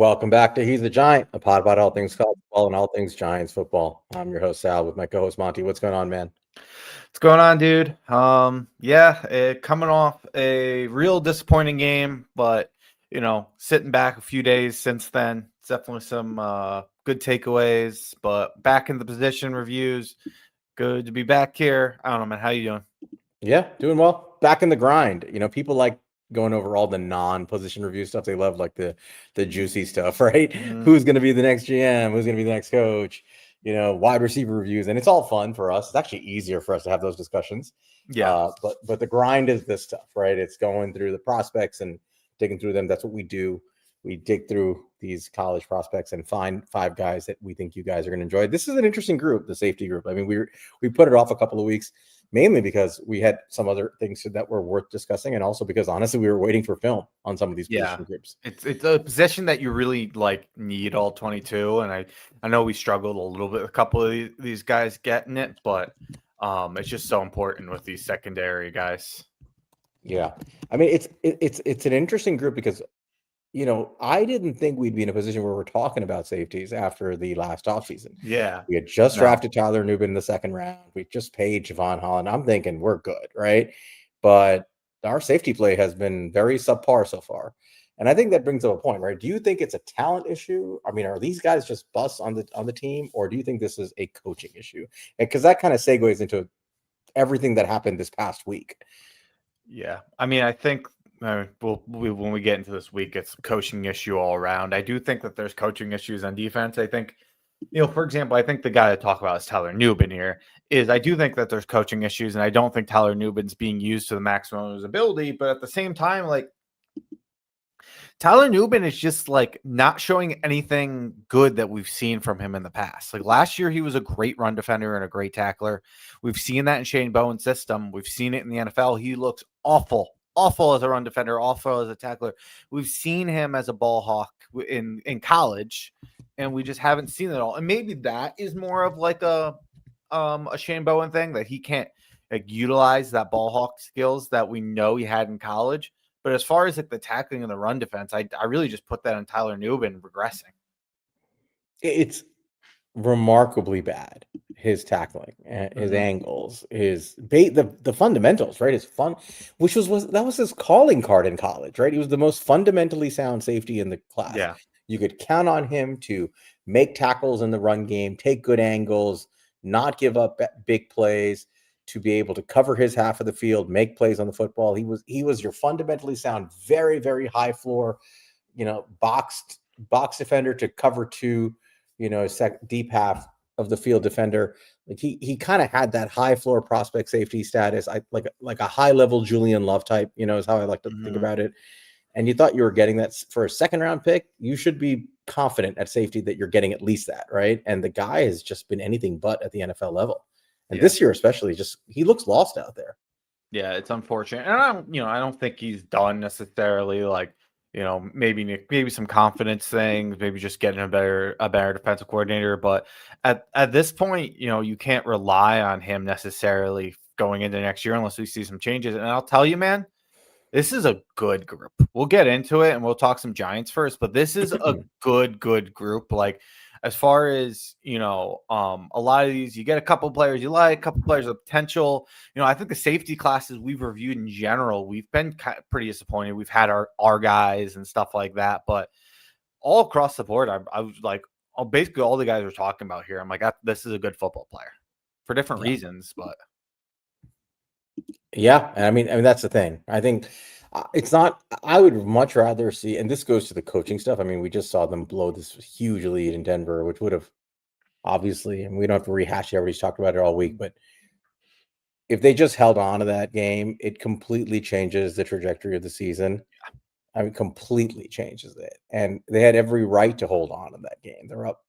Welcome back to He's the Giant, a pod about all things college football and all things Giants football. I'm your host, Sal, with my co-host, Monty. What's going on, man? What's going on, dude? Coming off a real disappointing game, but, sitting back a few days since then, it's definitely some good takeaways, but back in the position reviews. Good to be back here. I don't know, man. How you doing? Yeah, doing well. Back in the grind. People like going over all the non-position review stuff. They love like the juicy stuff, right? Mhm. Who's going to be the next GM? Who's going to be the next coach? Wide receiver reviews, and it's all fun for us. It's actually easier for us to have those discussions. Yeah. But the grind is this stuff, right? It's going through the prospects and digging through them. That's what we do. We dig through these college prospects and find 5 guys that we think you guys are going to enjoy. This is an interesting group, the safety group. I mean, we put it off a couple of weeks, mainly because we had some other things that were worth discussing, and also because honestly, we were waiting for film on some of these position groups. It's a position that you really need all 22, and I know we struggled a little bit with a couple of these guys getting it, but it's just so important with these secondary guys. Yeah, I mean it's an interesting group because I didn't think we'd be in a position where we're talking about safeties after the last offseason. Yeah. We had just drafted Tyler Nubin in the second round. We just paid Javon Holland. I'm thinking we're good, right? But our safety play has been very subpar so far. And I think that brings up a point, right? Do you think it's a talent issue? I mean, are these guys just busts on the team, or do you think this is a coaching issue? Because that kind of segues into everything that happened this past week. Yeah. I mean, I think when we get into this week, it's a coaching issue all around. I do think that there's coaching issues on defense. I think, for example, I think the guy to talk about is Tyler Nubin here. I do think that there's coaching issues, and I don't think Tyler Nubin's being used to the maximum of his ability. But at the same time, Tyler Nubin is just not showing anything good that we've seen from him in the past. Like last year, he was a great run defender and a great tackler. We've seen that in Shane Bowen's system. We've seen it in the NFL. He looks awful as a run defender, awful as a tackler. We've seen him as a ball hawk in college, and we just haven't seen it all. And maybe that is more of a Shane Bowen thing, that he can't utilize that ball hawk skills that we know he had in college. But as far as the tackling and the run defense, I really just put that on Tyler Nubin regressing. It's remarkably bad. His tackling, his angles, the fundamentals, right? His fun, which was his calling card in college, right? He was the most fundamentally sound safety in the class. Yeah, you could count on him to make tackles in the run game, take good angles, not give up big plays, to be able to cover his half of the field, make plays on the football. He was your fundamentally sound, very, very high floor, box defender to cover 2, deep half of the field defender. Like he kind of had that high floor prospect safety status. Like a high level Julian Love type, is how I like to think about it. And you thought you were getting that for a second round pick. You should be confident at safety that you're getting at least that, right? And the guy has just been anything but at the NFL level. And this year, especially, he looks lost out there. Yeah, it's unfortunate. And I don't think he's done necessarily. Maybe some confidence things, maybe just getting a better defensive coordinator. But at this point, you can't rely on him necessarily going into next year unless we see some changes. And I'll tell you, man, this is a good group. We'll get into it and we'll talk some Giants first, but this is a good group. As far as, a lot of these, you get a couple players you like, a couple players of potential. I think the safety classes we've reviewed in general, we've been pretty disappointed. We've had our guys and stuff like that, but all across the board, I was basically all the guys we're talking about here, I'm like, this is a good football player for different reasons, but. Yeah, I mean that's the thing. I think it's not. I would much rather see, and this goes to the coaching stuff. I mean, we just saw them blow this huge lead in Denver, which would have obviously, and we don't have to rehash it. Everybody's talked about it all week, but if they just held on to that game, it completely changes the trajectory of the season. I mean, completely changes it. And they had every right to hold on to that game. They're up,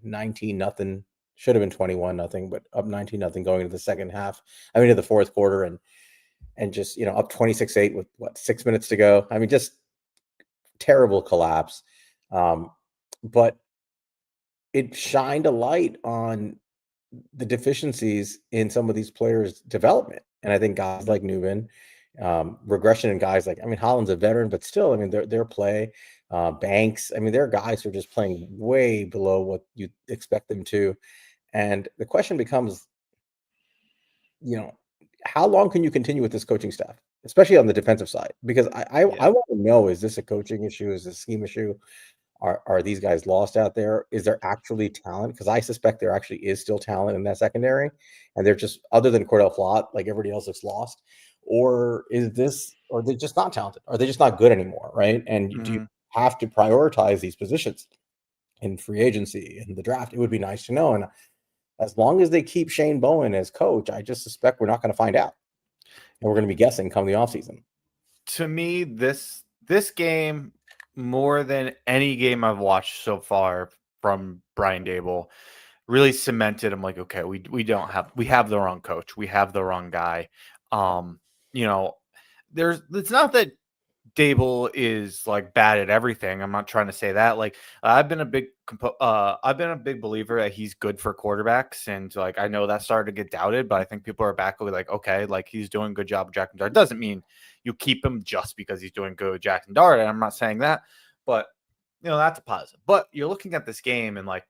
19-0. Should have been 21-0, but up 19-0 going into the second half. I mean, to the fourth quarter, and just, up 26-8 with 6 minutes to go. I mean, just terrible collapse. But it shined a light on the deficiencies in some of these players' development. And I think guys like Nubin, regression in guys like, Holland's a veteran, but still, their play, Banks. I mean, there are guys who are just playing way below what you expect them to. And the question becomes, how long can you continue with this coaching staff, especially on the defensive side? Because I Yeah. want to know, is this a coaching issue? Is this a scheme issue? Are these guys lost out there? Is there actually talent? Because I suspect there actually is still talent in that secondary, and they're just, other than Cordell Flott, like everybody else looks lost. Or are they just not talented? Are they just not good anymore, right? And do you have to prioritize these positions in free agency and the draft? It would be nice to know. And as long as they keep Shane Bowen as coach, I just suspect we're not going to find out. And we're going to be guessing come the offseason. To me, this game, more than any game I've watched so far from Brian Daboll, really cemented. I'm like, okay, we have the wrong coach. We have the wrong guy. It's not that Dable is like bad at everything. I'm not trying to say that. Like, I've been a big believer that he's good for quarterbacks, and like I know that started to get doubted, but I think people are back like, okay, like he's doing a good job with Jackson Dart. Doesn't mean you keep him just because he's doing good with Jackson Dart. And I'm not saying that, but that's a positive. But you're looking at this game and like,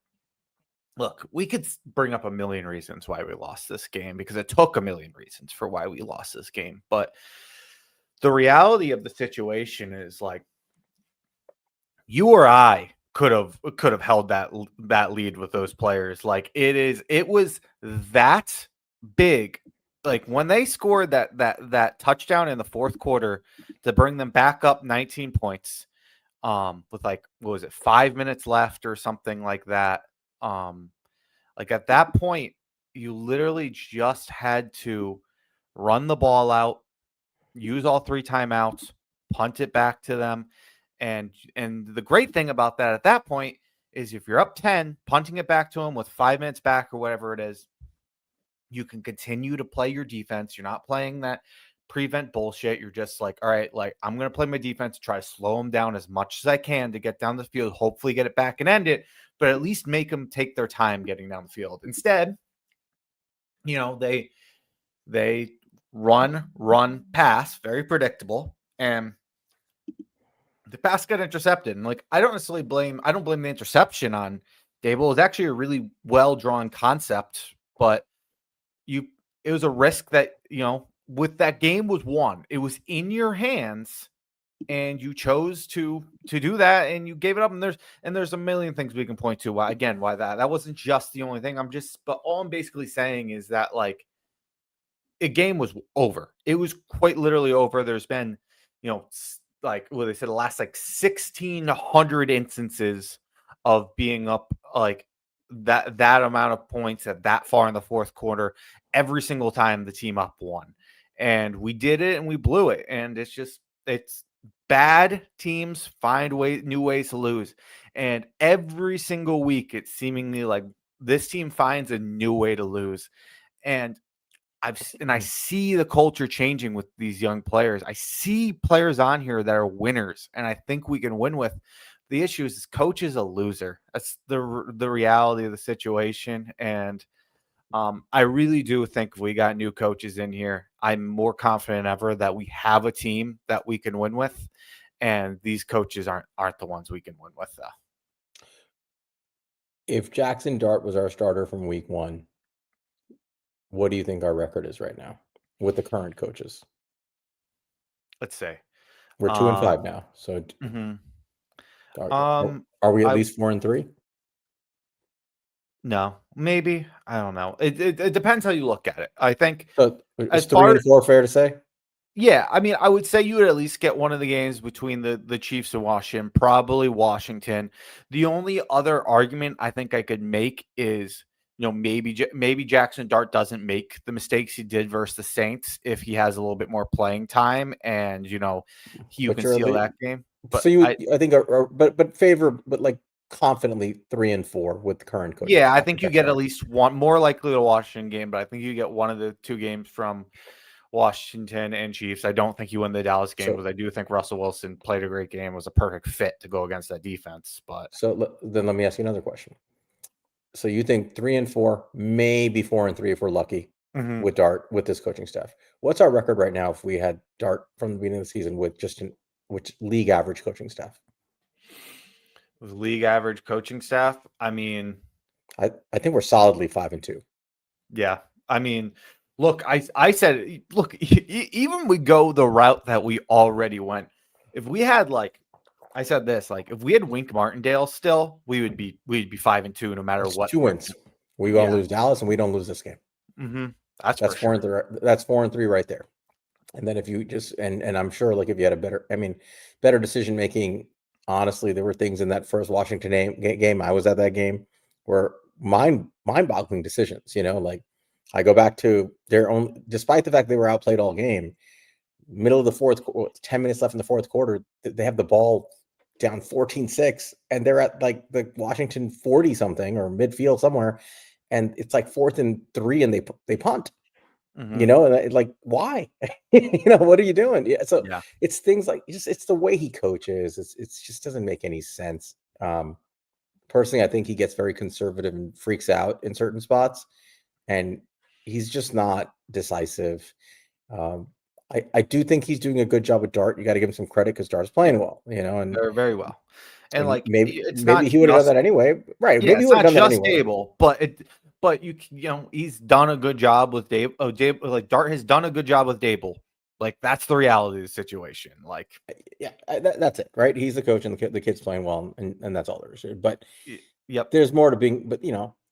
look, we could bring up a million reasons why we lost this game, because it took a million reasons for why we lost this game, but the reality of the situation is like you or I could have held that lead with those players. Like it was that big. Like when they scored that touchdown in the fourth quarter to bring them back up 19 points, with like, what was it, 5 minutes left or something like that. Like at that point, you literally just had to run the ball out, use all 3 timeouts, punt it back to them. And the great thing about that at that point is if you're up 10, punting it back to them with 5 minutes back or whatever it is, you can continue to play your defense. You're not playing that prevent bullshit. You're just like, all right, like I'm going to play my defense, try to slow them down as much as I can to get down the field, hopefully get it back and end it, but at least make them take their time getting down the field. Instead, they run, pass, very predictable. And the pass got intercepted. And like, I don't blame the interception on Dable. It's actually a really well-drawn concept, but it was a risk that, with that game was won. It was in your hands and you chose to do that and you gave it up. And there's a million things we can point to why that wasn't just the only thing. But all I'm basically saying is that like, a game was over. It was quite literally over. There's been, like what they said, the last like 1,600 instances of being up like that amount of points at that far in the fourth quarter. Every single time the team up won, and we did it and we blew it. And it's bad teams find new ways to lose. And every single week, it's seemingly like this team finds a new way to lose. And I see the culture changing with these young players. I see players on here that are winners, and I think we can win with. The issue is coach is a loser. That's the reality of the situation. And I really do think if we got new coaches in here, I'm more confident than ever that we have a team that we can win with. And these coaches aren't the ones we can win with, though. If Jackson Dart was our starter from week 1, what do you think our record is right now with the current coaches? Let's say we're 2-5 now. So are we at least 4-3? No, maybe. I don't know. It depends how you look at it. I think so. Is 3-4 fair to say? Yeah, I mean, I would say you would at least get one of the games between the Chiefs and Washington, probably Washington. The only other argument I think I could make is, maybe Jackson Dart doesn't make the mistakes he did versus the Saints if he has a little bit more playing time, and you can seal that game. But so I think, but like confidently 3-4 with the current coach. Yeah, I think you get at least one, more likely the Washington game, but I think you get one of the 2 games from Washington and Chiefs. I don't think you win the Dallas game, because I do think Russell Wilson played a great game, was a perfect fit to go against that defense. But so then let me ask you another question. So you think 3-4, maybe 4-3 if we're lucky with Dart, with this coaching staff. What's our record right now if we had Dart from the beginning of the season with which league average coaching staff? with league average coaching staff. I mean, I think we're solidly 5-2. yeah. I mean, look, I said, look, even we go the route that we already went. If we had I said this, if we had Wink Martindale still, we'd be 5-2 no matter It's what. 2 wins. We won't Yeah. lose Dallas, and we don't lose this game. Mm-hmm. That's That's for 4 sure. and 3. That's 4-3 right there. And then if you just and I'm sure if you had better decision making. Honestly, there were things in that first Washington game. I was at that game where mind-boggling decisions. I go back to their own, despite the fact they were outplayed all game. Middle of the fourth, 10 minutes left in the fourth quarter, they have the ball down 14-6, and they're at the Washington 40 something or midfield somewhere, and it's 4th and 3, and they punt. Mm-hmm. And why? What are you doing? Yeah, so Yeah. it's things it's the way he coaches. It's just doesn't make any sense. Personally, I think he gets very conservative and freaks out in certain spots, and he's just not decisive. I do think he's doing a good job with Dart. You got to give him some credit because Dart's playing well, and Very, very well. And it's maybe not he would have done just that anyway. Right. Yeah, Maybe he it's would have not done that just anyway. Dable, but he's done a good job with Dable. Oh, Dable, Dart has done a good job with Dable. That's the reality of the situation. Yeah, that's it, right? He's the coach, and the kid's playing well, and that's all there is. But Yep. there's more to being,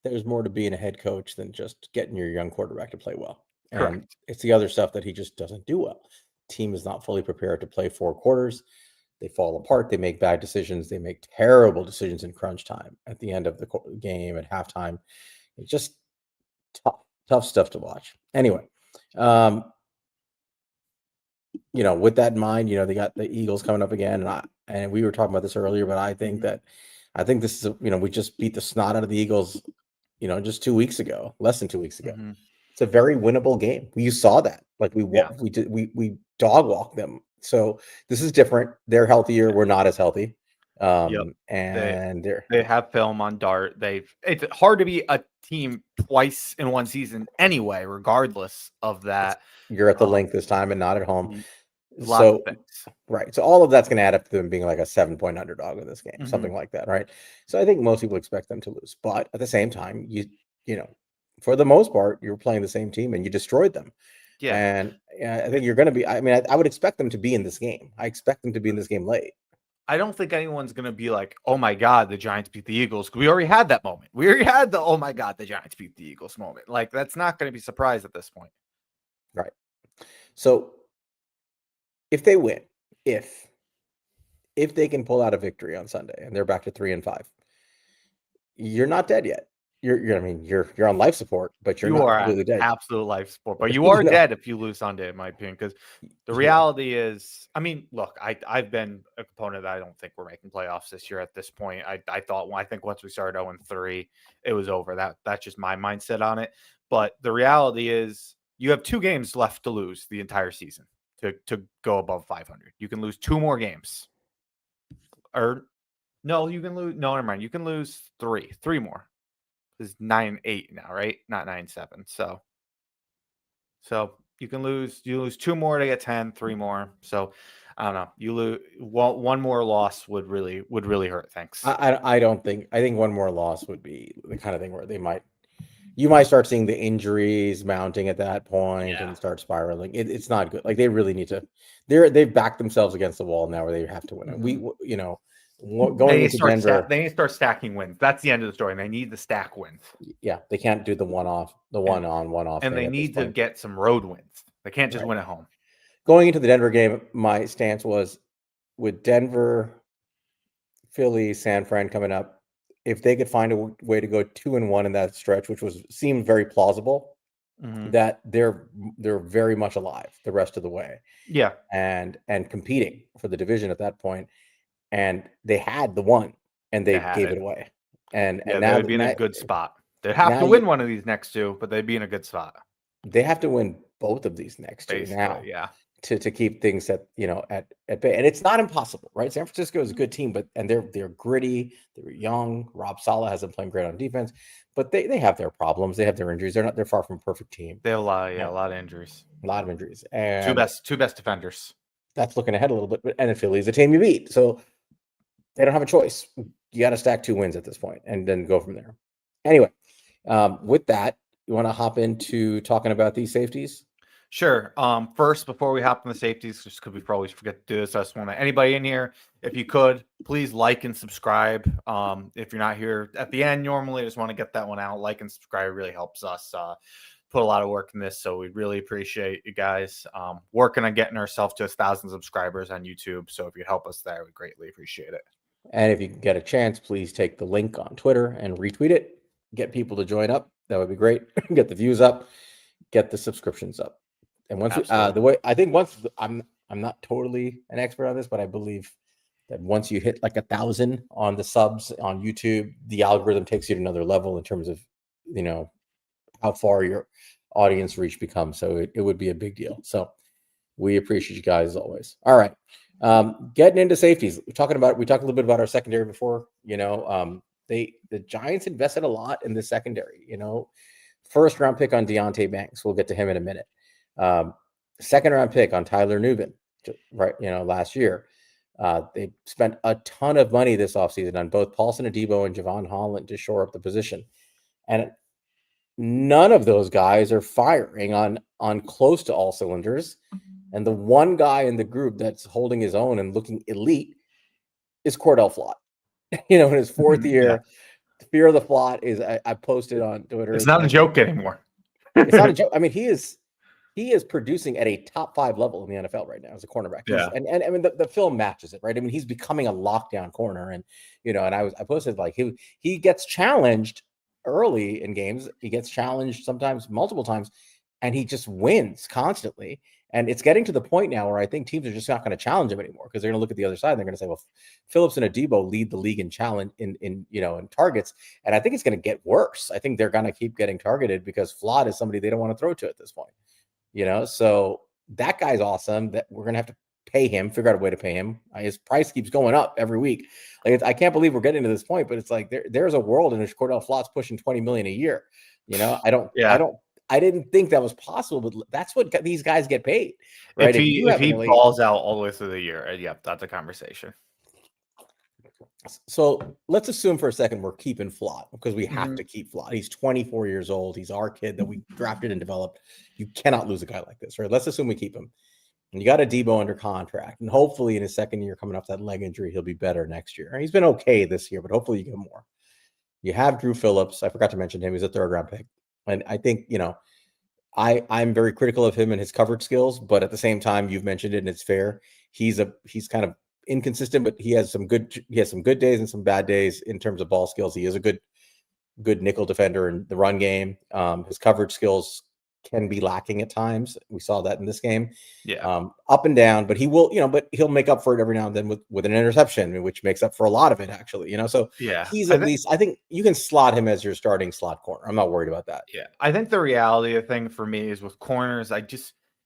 there's more to being a head coach than just getting your young quarterback to play well. And Correct. it's the other stuff that he just doesn't do well. Team is not fully prepared to play 4 quarters. They fall apart. They make bad decisions. They make terrible decisions in crunch time at the end of the game at halftime. It's just tough stuff to watch. Anyway, with that in mind, they got the Eagles coming up again, and we were talking about this earlier, but I think this is we just beat the snot out of the Eagles, just 2 weeks ago, less than 2 weeks ago. Mm-hmm. It's a very winnable game. You saw that, we dog walked them. So this is different. They're healthier. We're not as healthy. Yep. And they have film on Dart. It's hard to be a team twice in one season anyway, regardless of that. You're at the link this time and not at home. Lots of things. Right. So all of that's going to add up to them being like a 7-point underdog in this game, Mm-hmm. something like that. Right. So I think most people expect them to lose, but at the same time, for the most part, you're playing the same team and you destroyed them. Yeah. And I think you're going to be, I would expect them to be in this game. I expect them to be in this game late. I don't think anyone's going to be like, oh my God, the Giants beat the Eagles. We already had that moment. We already had the, oh my God, the Giants beat the Eagles moment. That's not going to be surprised at this point. Right. So if they win, if they can pull out a victory on Sunday and they're back to 3-5, you're not dead yet. You're on life support, but you're not completely dead. Absolute life support, but you are dead if you lose Sunday, in my opinion. Because the reality is, look, I've been a component that I don't think we're making playoffs this year at this point. I think once we started 0-3, it was over. That's just my mindset on it. But the reality is, you have 2 games left to lose the entire season to go above 500. You can lose 2 more games, or no, you can lose. No, never mind. You can lose 3 more. Is 9-8 now, right? Not 9-7. So you can lose 2 more to get 10, 3 more. So I don't know. You lose one more loss would really hurt. Thanks. I don't think. I think one more loss would be the kind of thing where you might start seeing the injuries mounting at that point and start spiraling. It's not good. They really need to. They've backed themselves against the wall now where they have to win it. Going into Denver, they need to start stacking wins. That's the end of the story. And they need to stack wins. Yeah, they can't do the one on one off. And they need to get some road wins. They can't just win at home. Going into the Denver game, my stance was with Denver, Philly, San Fran coming up. If they could find a way to go 2-1 in that stretch, which seemed very plausible, that they're very much alive the rest of the way. Yeah, and competing for the division at that point. And they had the one, and they gave it away. And now they'd be in a good spot. They'd have to win one of these next 2, but they'd be in a good spot. They have to win both of these next 2 now, to keep things at bay. And it's not impossible, right? San Francisco is a good team, and they're gritty. They're young. Rob Saleh hasn't played great on defense, but they have their problems. They have their injuries. They're far from a perfect team. They have a lot of injuries. A lot of injuries. And two best defenders. That's looking ahead a little bit. And Philly's a team you beat, so they don't have a choice. you got to stack 2 wins at this point and then go from there. Anyway, with that, you want to hop into talking about these safeties? Sure. First, before we hop on the safeties, just because we always forget to do this, I just want to anybody in here, if you could, please like and subscribe. If you're not here at the end, normally, I just want to get that one out. Like and subscribe really helps us put a lot of work in this, so we really appreciate you guys working on getting ourselves to 1,000 subscribers on YouTube. So if you help us there, we greatly appreciate it. And if you can get a chance, please take the link on Twitter and retweet it. Get people to join up. That would be great. Get the views up. Get the subscriptions up. And once the way I think once I'm not totally an expert on this, but I believe that once you hit like 1,000 on the subs on YouTube, the algorithm takes you to another level in terms of how far your audience reach becomes. So it would be a big deal. So we appreciate you guys as always. All right. Getting into safeties. We talked a little bit about our secondary before. The Giants invested a lot in the secondary. First round pick on Deontay Banks. We'll get to him in a minute. Second round pick on Tyler Nubin, right? Last year. They spent a ton of money this offseason on both Paulson Adebo and Javon Holland to shore up the position. And none of those guys are firing on close to all cylinders. And the one guy in the group that's holding his own and looking elite is Cordell Flott. In his fourth year, the fear of the Flott is I posted on Twitter. It's not a joke anymore. It's not a joke. I mean, he is producing at a top 5 level in the NFL right now as a cornerback. Yeah. And I mean the film matches it, right? I mean, he's becoming a lockdown corner. And and I posted like he gets challenged early in games. He gets challenged sometimes multiple times, and he just wins constantly. And it's getting to the point now where I think teams are just not going to challenge him anymore because they're going to look at the other side and they're going to say, well, Phillips and Adebo lead the league in challenge in targets. And I think it's going to get worse. I think they're going to keep getting targeted because Flott is somebody they don't want to throw to at this point. So that guy's awesome. That we're going to have to pay him, figure out a way to pay him. His price keeps going up every week. Like I can't believe we're getting to this point, but it's like there's a world in which Cordell Flott's pushing $20 million a year. I didn't think that was possible, but that's what these guys get paid, right? If he balls out all the way through the year, that's a conversation. So let's assume for a second we're keeping Flott because we have to keep Flott. He's 24 years old. He's our kid that we drafted and developed. You cannot lose a guy like this, right? Let's assume we keep him. And you got Adebo under contract. And hopefully in his second year coming off that leg injury, he'll be better next year. He's been okay this year, but hopefully you get more. You have Drew Phillips. I forgot to mention him. He's a 3rd round pick. And I think, I'm very critical of him and his coverage skills, but at the same time, you've mentioned it and it's fair. He's kind of inconsistent, but he has some good days and some bad days in terms of ball skills. He is a good nickel defender in the run game. His coverage skills can be lacking at times. We saw that in this game. Yeah. Up and down, but he will, but he'll make up for it every now and then with an interception, which makes up for a lot of it actually, so yeah, he's I think you can slot him as your starting slot corner. I'm not worried about that. Yeah. I think the reality of the thing for me is with corners,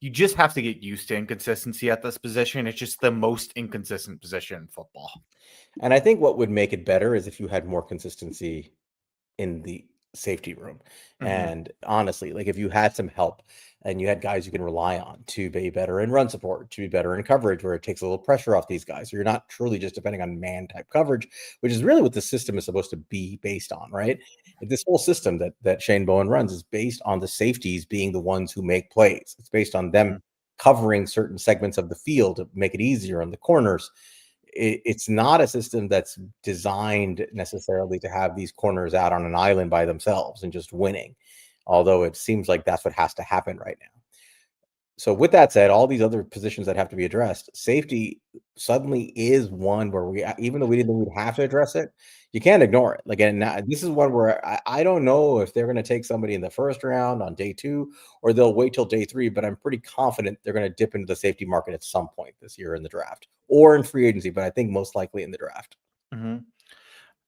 you just have to get used to inconsistency at this position. It's just the most inconsistent position in football. And I think what would make it better is if you had more consistency in the safety room. And honestly, like if you had some help and you had guys you can rely on to be better in run support, to be better in coverage, where it takes a little pressure off these guys. So you're not truly just depending on man type coverage, which is really what the system is supposed to be based on, right? This whole system that Shane Bowen runs is based on the safeties being the ones who make plays. It's based on them covering certain segments of the field to make it easier on the corners. It's not a system that's designed necessarily to have these corners out on an island by themselves and just winning, although it seems like that's what has to happen right now. So with that said, all these other positions that have to be addressed, safety suddenly is one where even though we didn't think we'd have to address it, you can't ignore it. Like, and this is one where I don't know if they're going to take somebody in the first round on day 2 or they'll wait till day 3, but I'm pretty confident they're going to dip into the safety market at some point this year in the draft or in free agency, but I think most likely in the draft.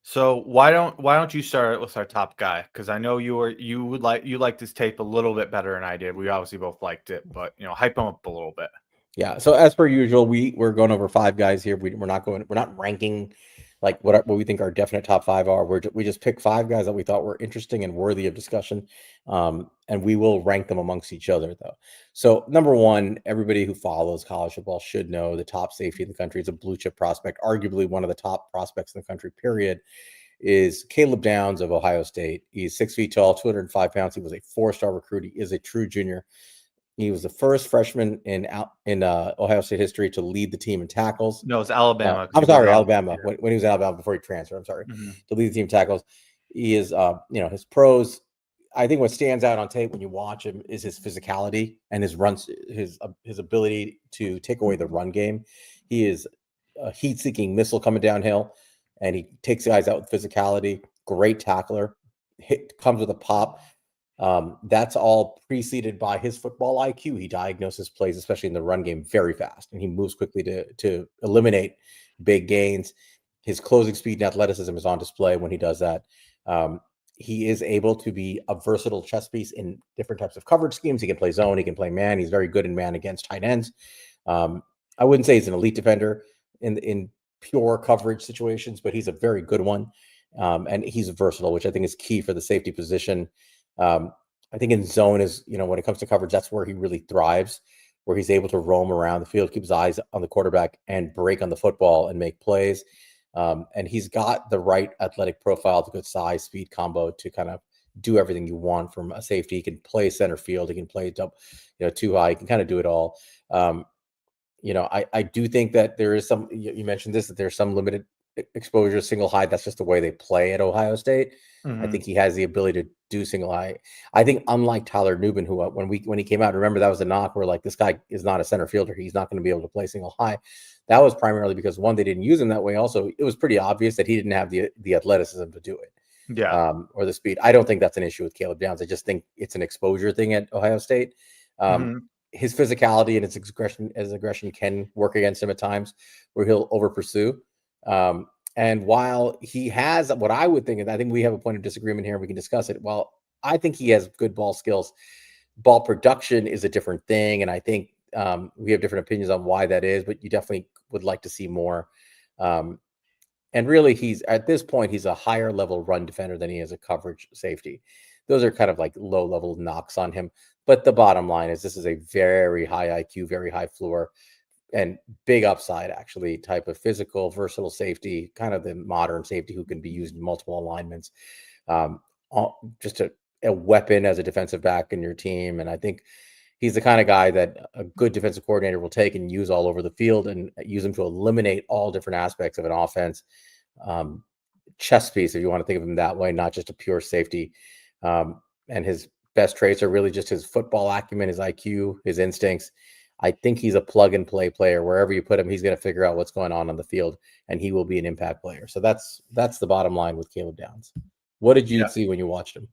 So why don't you start with our top guy? Because I know you like this tape a little bit better than I did. We obviously both liked it, but hype him up a little bit. Yeah. So as per usual, we're going over 5 guys here. We're not ranking like what we think our definite top 5 are. We just pick 5 guys that we thought were interesting and worthy of discussion, and we will rank them amongst each other though. So number 1, everybody who follows college football should know the top safety in the country is a blue chip prospect, arguably one of the top prospects in the country, period, is Caleb Downs of Ohio State. He's 6 feet tall, 205 pounds. He was a 4-star recruit. He is a true junior. He was the first freshman in Ohio State history to lead the team in tackles. No, it's Alabama. 'cause I'm he was sorry, on- Alabama. yeah. When he was in Alabama before he transferred, I'm sorry, Mhm. to lead the team in tackles. He is, his pros. I think what stands out on tape when you watch him is his physicality and his runs, his ability to take away the run game. He is a heat-seeking missile coming downhill, and he takes guys out with physicality. Great tackler, comes with a pop. That's all preceded by his football IQ. He diagnoses plays, especially in the run game, very fast, and he moves quickly to eliminate big gains. His closing speed and athleticism is on display when he does that. He is able to be a versatile chess piece in different types of coverage schemes. He can play zone, he can play man. He's very good in man against tight ends. I wouldn't say he's an elite defender in pure coverage situations, but he's a very good one. And he's versatile, which I think is key for the safety position. I think in zone is, when it comes to coverage, that's where he really thrives, where he's able to roam around the field, keep his eyes on the quarterback, and break on the football and make plays. And he's got the right athletic profile, the good size, speed combo to kind of do everything you want from a safety. He can play center field. He can play too high. He can kind of do it all. I do think that there is some, you mentioned this, that there's some limited exposure, single high. That's just the way they play at Ohio State. I think he has the ability to do single high. I think unlike Tyler Nubin, who when he came out, remember that was a knock where like, this guy is not a center fielder. He's not going to be able to play single high. That was primarily because, one, they didn't use him that way. Also, it was pretty obvious that he didn't have the athleticism to do it. Yeah. Or the speed. I don't think that's an issue with Caleb Downs. I just think it's an exposure thing at Ohio State. His physicality and his aggression can work against him at times, where he'll over pursue. And while he has what I would think, and I think we have a point of disagreement here, and we can discuss it. Well, I think he has good ball skills. Ball production is a different thing, and I think we have different opinions on why that is. But you definitely would like to see more. And really, he's at this point, he's a higher level run defender than he is a coverage safety. Those are kind of like low level knocks on him. But the bottom line is, this is a very high IQ, very high floor, and big upside, actually, type of physical, versatile safety, kind of the modern safety who can be used in multiple alignments. Just a weapon as a defensive back in your team. And I think he's the kind of guy that a good defensive coordinator will take and use all over the field, and use him to eliminate all different aspects of an offense. Chess piece, if you want to think of him that way, not just a pure safety. And his best traits are really just his football acumen, his IQ, his instincts. I think he's a plug and play player. Wherever you put him, he's going to figure out what's going on the field, and he will be an impact player. So that's the bottom line with Caleb Downs. What did you see when you watched him?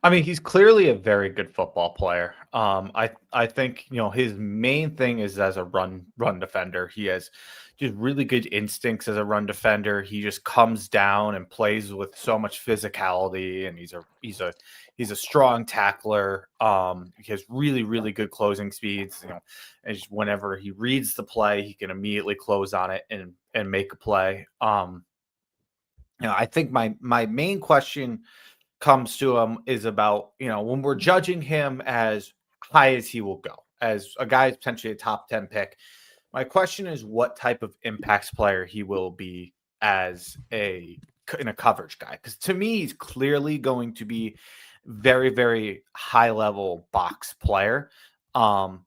I mean, he's clearly a very good football player. I think his main thing is as a run defender. He has just really good instincts as a run defender. He just comes down and plays with so much physicality, and he's a strong tackler. He has really good closing speeds. And just whenever he reads the play, he can immediately close on it and make a play. I think my main question comes to him is about, when we're judging him as high as he will go, as a guy potentially a top 10 pick, my question is what type of impacts player he will be in a coverage guy. Because to me, he's clearly going to be very, very high level box player. But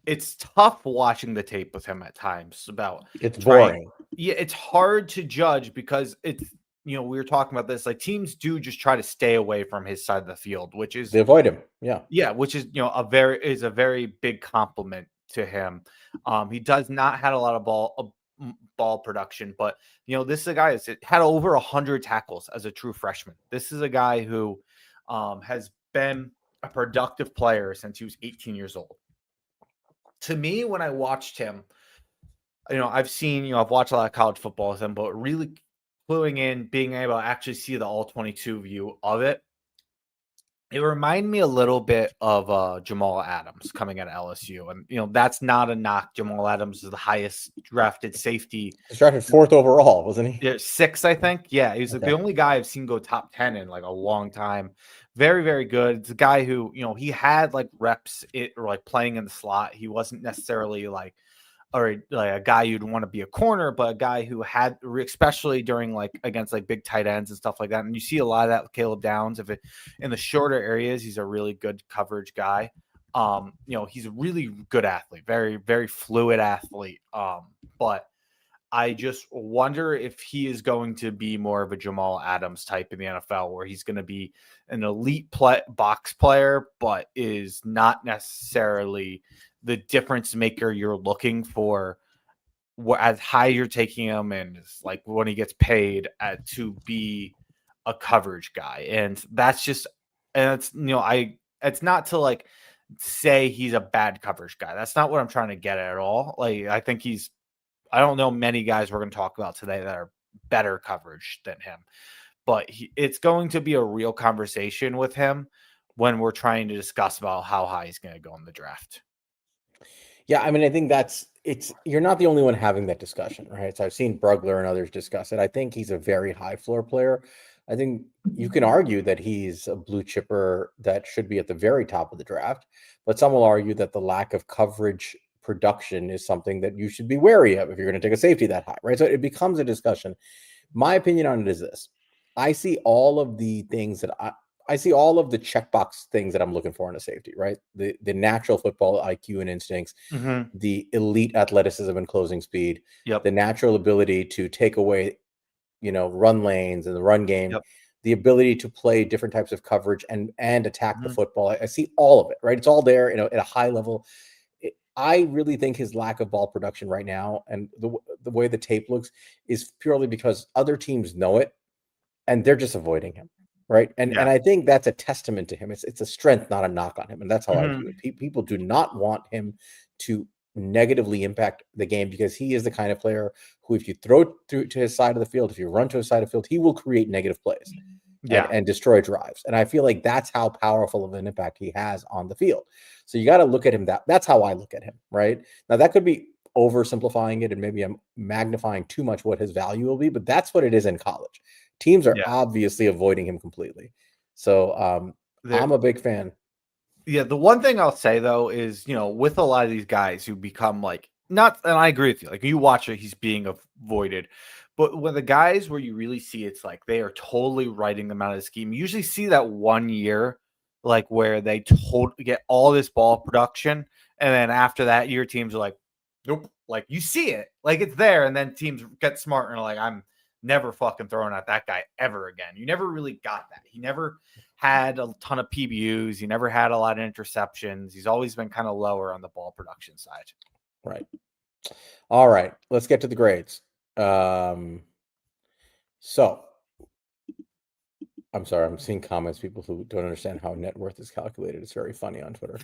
it's tough watching the tape with him at times about it's boring. It's hard to judge because it's, we were talking about this, like teams do just try to stay away from his side of the field, which is they avoid him. Yeah. Which is, a very big compliment to him. He does not have a lot of ball production, but this is a guy that's had over 100 tackles as a true freshman. This is a guy who has been a productive player since he was 18 years old. To me, when I watched him, I've watched a lot of college football with him, but really cluing in, being able to actually see the all 22 view of it. It reminded me a little bit of Jamal Adams coming out of LSU. And, that's not a knock. Jamal Adams is the highest drafted safety. He's drafted 4th overall, wasn't he? Yeah, 6, I think. Yeah, he's the only guy I've seen go top 10 in like a long time. Very, very good. It's a guy who, he had like reps or like playing in the slot. He wasn't necessarily like a guy you'd want to be a corner, but a guy who had, especially during like against like big tight ends and stuff like that. And you see a lot of that with Caleb Downs. In the shorter areas, he's a really good coverage guy. He's a really good athlete, very, very fluid athlete. But I just wonder if he is going to be more of a Jamal Adams type in the NFL, where he's going to be an elite box player, but is not necessarily the difference maker you're looking for as high you're taking him, and like when he gets paid to be a coverage guy. And that's just, and it's not to like say he's a bad coverage guy. That's not what I'm trying to get at all. Like, I don't know many guys we're going to talk about today that are better coverage than him, but it's going to be a real conversation with him when we're trying to discuss about how high he's going to go in the draft. Yeah, I mean, I think you're not the only one having that discussion, right? So I've seen Brugler and others discuss it. I think he's a very high floor player. I think you can argue that he's a blue chipper that should be at the very top of the draft, but some will argue that the lack of coverage production is something that you should be wary of if you're going to take a safety that high, right? So it becomes a discussion. My opinion on it is this. I see all of the things that I see all of the checkbox things that I'm looking for in a safety, right? The natural football IQ and instincts, the elite athleticism and closing speed, the natural ability to take away, run lanes and the run game, the ability to play different types of coverage and attack the football. I see all of it, right? It's all there, at a high level. I really think his lack of ball production right now and the way the tape looks is purely because other teams know it and they're just avoiding him, right? And I think that's a testament to him. It's a strength, not a knock on him, and that's how I view it. People do not want him to negatively impact the game because he is the kind of player who, if you throw through to his side of the field, if you run to his side of the field, he will create negative plays. And destroy drives. And I feel like that's how powerful of an impact he has on the field. So you got to look at him that's how I look at him, right? Now that could be oversimplifying it and maybe I'm magnifying too much what his value will be, but that's what it is in college. Teams are obviously avoiding him completely. So I'm a big fan. Yeah, the one thing I'll say though is, with a lot of these guys who become like and I agree with you. Like you watch it, he's being avoided. But when the guys where you really see it's like they are totally writing them out of the scheme, you usually see that 1 year, like where they totally get all this ball production. And then after that year, teams are like, nope. Like you see it, like it's there. And then teams get smart and are like, I'm never fucking throwing at that guy ever again. You never really got that. He never had a ton of PBUs. He never had a lot of interceptions. He's always been kind of lower on the ball production side. Right. All right. Let's get to the grades. So I'm sorry, I'm seeing comments, people who don't understand how net worth is calculated. It's very funny on Twitter.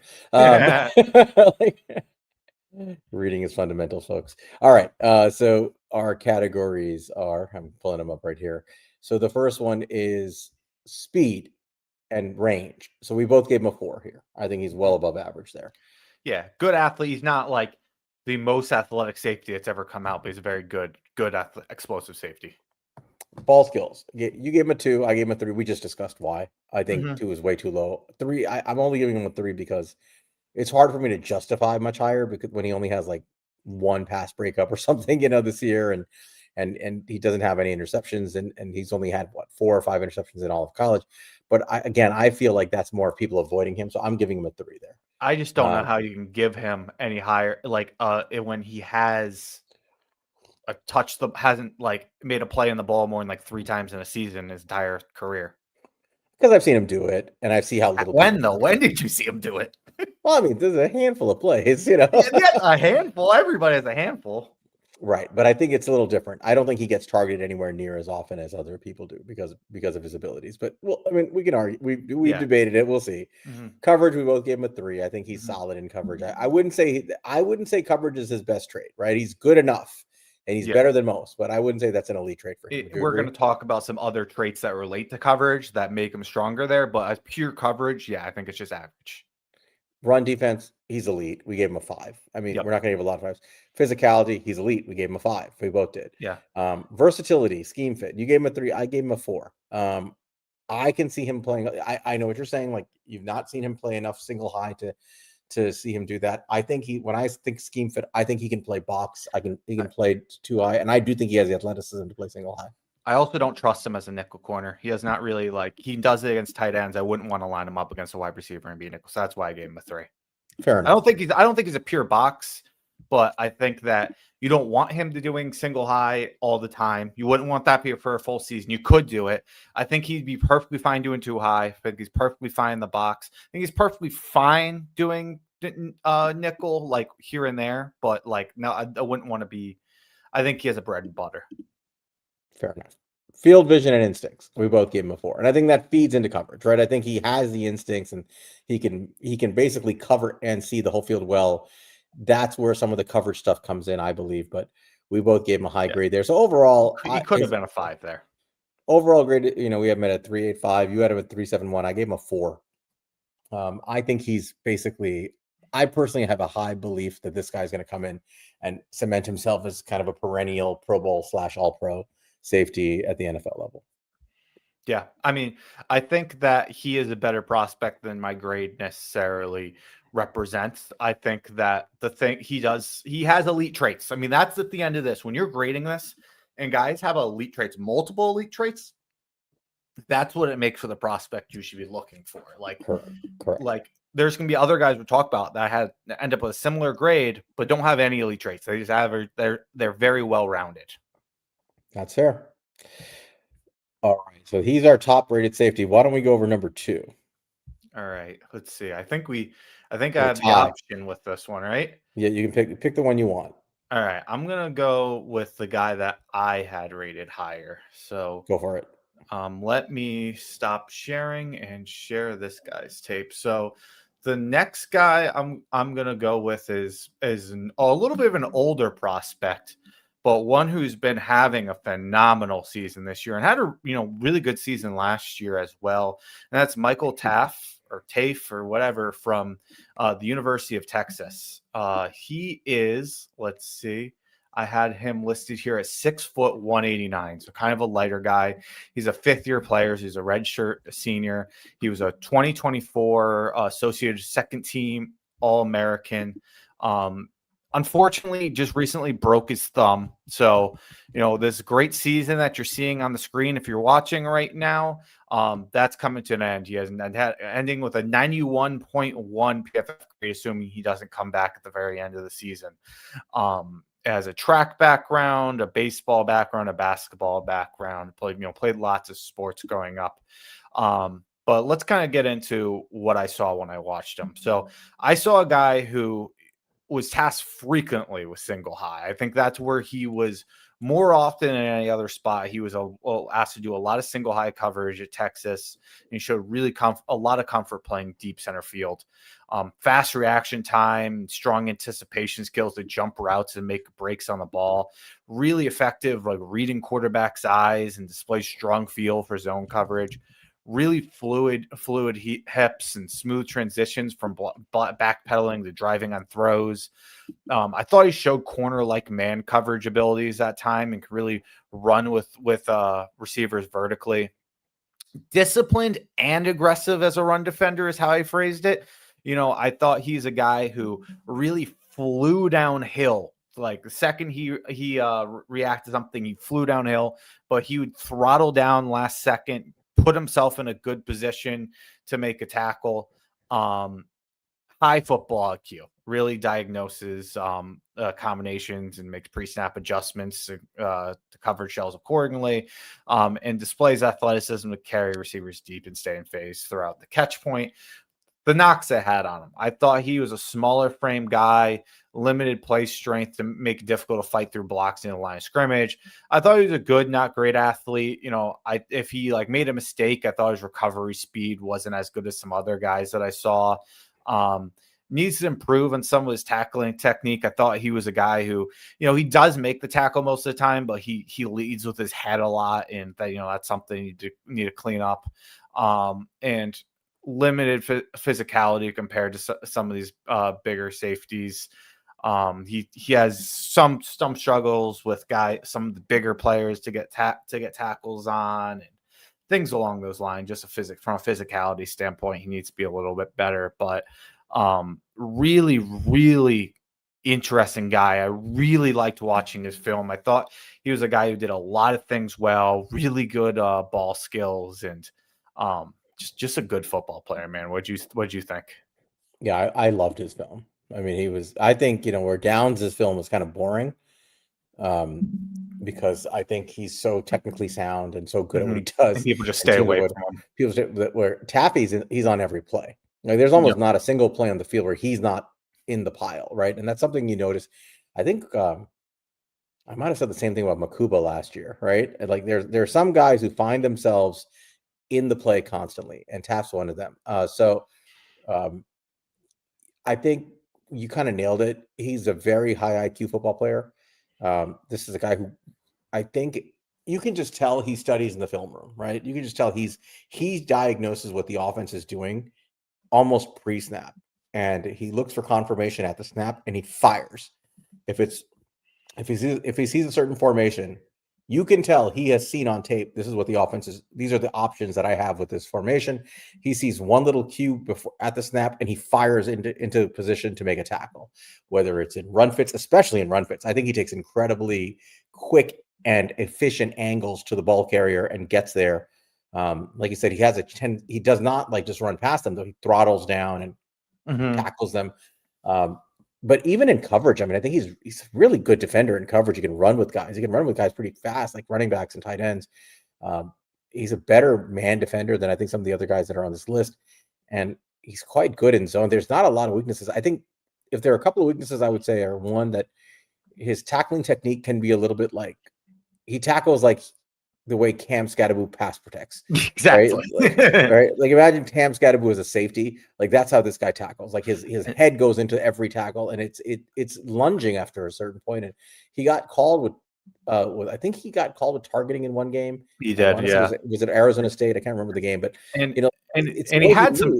Reading is fundamental, folks. All right. So our categories are, I'm pulling them up right here. So the first one is speed and range. So we both gave him a 4 here. I think he's well above average there. Yeah, good athlete. He's not like the most athletic safety that's ever come out, but he's a very good explosive safety. Ball skills. You gave him a 2. I gave him a 3. We just discussed why. I think 2 is way too low. 3. I'm only giving him a 3 because it's hard for me to justify much higher because when he only has like 1 pass breakup or something, this year, and he doesn't have any interceptions, and he's only had 4 or 5 interceptions in all of college. But I feel like that's more people avoiding him, so I'm giving him a 3 there. I just don't know how you can give him any higher, like when he has hasn't like made a play in the ball more than like 3 times in a season his entire career. Because I've seen him do it, and I see how little. When did you see him do it? Well, I mean, there's a handful of plays, Yeah, a handful. Everybody has a handful. Right, but I think it's a little different. I don't think he gets targeted anywhere near as often as other people do because of his abilities. But well, I mean, we can argue. We've debated it. We'll see. Coverage, we both gave him a 3. I think he's solid in coverage. I wouldn't say coverage is his best trait. Right, he's good enough, and he's better than most, but I wouldn't say that's an elite trait for him. We're going to talk about some other traits that relate to coverage that make him stronger there, but as pure coverage, I think it's just average. Run defense, he's elite. We gave him a 5. I mean, we're not going to give a lot of 5s. Physicality, he's elite. We gave him a 5. We both did. Yeah. Versatility, scheme fit. You gave him a 3. I gave him a 4. I can see him playing. I know what you're saying. Like, you've not seen him play enough single high to see him do that. I think when I think scheme fit, I think he can play box. He can play 2 high, and I do think he has the athleticism to play single high. I also don't trust him as a nickel corner. He has not really he does it against tight ends. I wouldn't want to line him up against a wide receiver and be a nickel. So that's why I gave him a 3. Fair enough. I don't think he's a pure box, but I think that you don't want him to doing single high all the time. You wouldn't want that for a full season. You could do it. I think he'd be perfectly fine doing 2 high. I think he's perfectly fine in the box. I think he's perfectly fine doing nickel like here and there, but no, I wouldn't want to be. I think he has a bread and butter. Fair enough. Field vision and instincts. We both gave him a 4, and I think that feeds into coverage, right? I think he has the instincts, and he can basically cover and see the whole field well. That's where some of the coverage stuff comes in, I believe. But we both gave him a high grade there. So overall, he could have been a 5 there. Overall grade, we have him at a 3.85. You had him at 3.71. I gave him a 4. I think he's basically. I personally have a high belief that this guy's going to come in and cement himself as kind of a perennial Pro Bowl / All-Pro safety at the NFL level. Yeah, I mean, I think that he is a better prospect than my grade necessarily represents. I think that he has elite traits. I mean, that's at the end of this. When you're grading this and guys have elite traits, multiple elite traits, that's what it makes for the prospect you should be looking for. Correct. There's going to be other guys we talk about that end up with a similar grade, but don't have any elite traits. They just have, they're very well-rounded. That's fair. All right. So he's our top rated safety. Why don't we go over number 2? All right. Let's see. I think I have the option with this one, right? Yeah, you can pick the one you want. All right. I'm going to go with the guy that I had rated higher. So go for it. Let me stop sharing and share this guy's tape. So the next guy I'm gonna go with is a little bit of an older prospect, but one who's been having a phenomenal season this year and had a really good season last year as well. And that's Michael Taff or Tafe or whatever from the University of Texas. He is, let's see. I had him listed here at 6 foot 189, so kind of a lighter guy. He's a 5th-year player. He's a redshirt senior. He was a 2024 Associated Second Team All-American. Unfortunately, just recently broke his thumb. So, this great season that you're seeing on the screen, if you're watching right now, that's coming to an end. He has ending with a 91.1 PFF grade, assuming he doesn't come back at the very end of the season. Has a track background, a baseball background, a basketball background, played lots of sports growing up. But let's kind of get into what I saw when I watched him. So I saw a guy who was tasked frequently with single high. I think that's where he was more often than any other spot. He was asked to do a lot of single high coverage at Texas. And he showed really a lot of comfort playing deep center field. Fast reaction time, strong anticipation skills to jump routes and make breaks on the ball. Really effective, reading quarterback's eyes and displays strong feel for zone coverage. Really fluid hips and smooth transitions from backpedaling to driving on throws. I thought he showed corner-like man coverage abilities that time and could really run with receivers vertically. Disciplined and aggressive as a run defender is how I phrased it. I thought he's a guy who really flew downhill. The second he reacted to something, he flew downhill, but he would throttle down last second, put himself in a good position to make a tackle. High football IQ, really diagnoses combinations and makes pre-snap adjustments to cover shells accordingly, and displays athleticism to carry receivers deep and stay in phase throughout the catch point. The knocks I had on him, I thought he was a smaller frame guy, limited play strength to make it difficult to fight through blocks in the line of scrimmage. I thought he was a good, not great athlete. If he made a mistake, I thought his recovery speed wasn't as good as some other guys that I saw. needs to improve on some of his tackling technique. I thought he was a guy who, he does make the tackle most of the time, but he leads with his head a lot, and that, that's something you need to clean up. And limited physicality compared to some of these bigger safeties. He has some struggles with some of the bigger players to get tackles on, and things along those lines. Just from a physicality standpoint, he needs to be a little bit better. But really, really interesting guy. I really liked watching his film. I thought he was a guy who did a lot of things well, really good ball skills, and just a good football player, man. What'd you think? Yeah, I loved his film. I mean, I think, where Downs' film was kind of boring, because I think he's so technically sound and so good at what he does. And people just stay away from him. Where Taffy's he's on every play. Like, there's almost not a single play on the field where he's not in the pile, right? And that's something you notice. I think I might have said the same thing about Makuba last year, right? And like, there are some guys who find themselves in the play constantly, and Taff's one of them. I think you kind of nailed it. He's a very high IQ football player. This is a guy who I think you can just tell he studies in the film room, right? You can just tell he diagnoses what the offense is doing almost pre-snap, and he looks for confirmation at the snap, and he fires. If he sees a certain formation, you can tell he has seen on tape, this is what the offense is. These are the options that I have with this formation. He sees one little cue before at the snap, and he fires into position to make a tackle, whether it's in run fits, especially in run fits. I think he takes incredibly quick and efficient angles to the ball carrier and gets there. Like you said, he does not like just run past them, though. He throttles down and tackles them. But even in coverage, I mean, I think he's a really good defender in coverage. He can run with guys. He can run with guys pretty fast, like running backs and tight ends. He's a better man defender than I think some of the other guys that are on this list. And he's quite good in zone. There's not a lot of weaknesses. I think if there are a couple of weaknesses, I would say are one, that his tackling technique can be a little bit like, he tackles like the way Cam Scadaboo pass protects. Exactly. Right? Like imagine Cam Scadaboo as a safety. Like that's how this guy tackles. Like his head goes into every tackle, and it's lunging after a certain point. And he got called with I think he got called with targeting in one game. He did, yeah. Was it Arizona State? I can't remember the game, but and it's he had some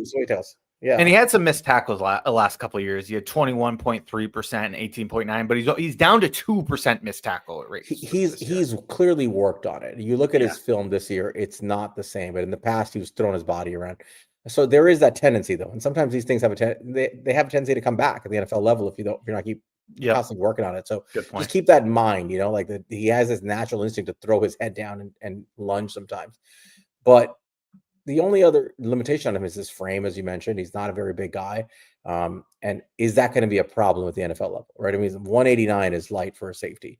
Yeah. And he had some missed tackles the last couple of years. He had 21.3% and 18.9%, but he's down to 2% missed tackle rate. He's clearly worked on it. You look at his film this year, it's not the same, but in the past he was throwing his body around. So there is that tendency, though, and sometimes these things have they have a tendency to come back at the NFL level if you're not constantly working on it. So just keep that in mind. Like that he has this natural instinct to throw his head down and lunge sometimes, but the only other limitation on him is his frame, as you mentioned. He's not a very big guy. And is that going to be a problem at the NFL level, right? I mean, 189 is light for a safety.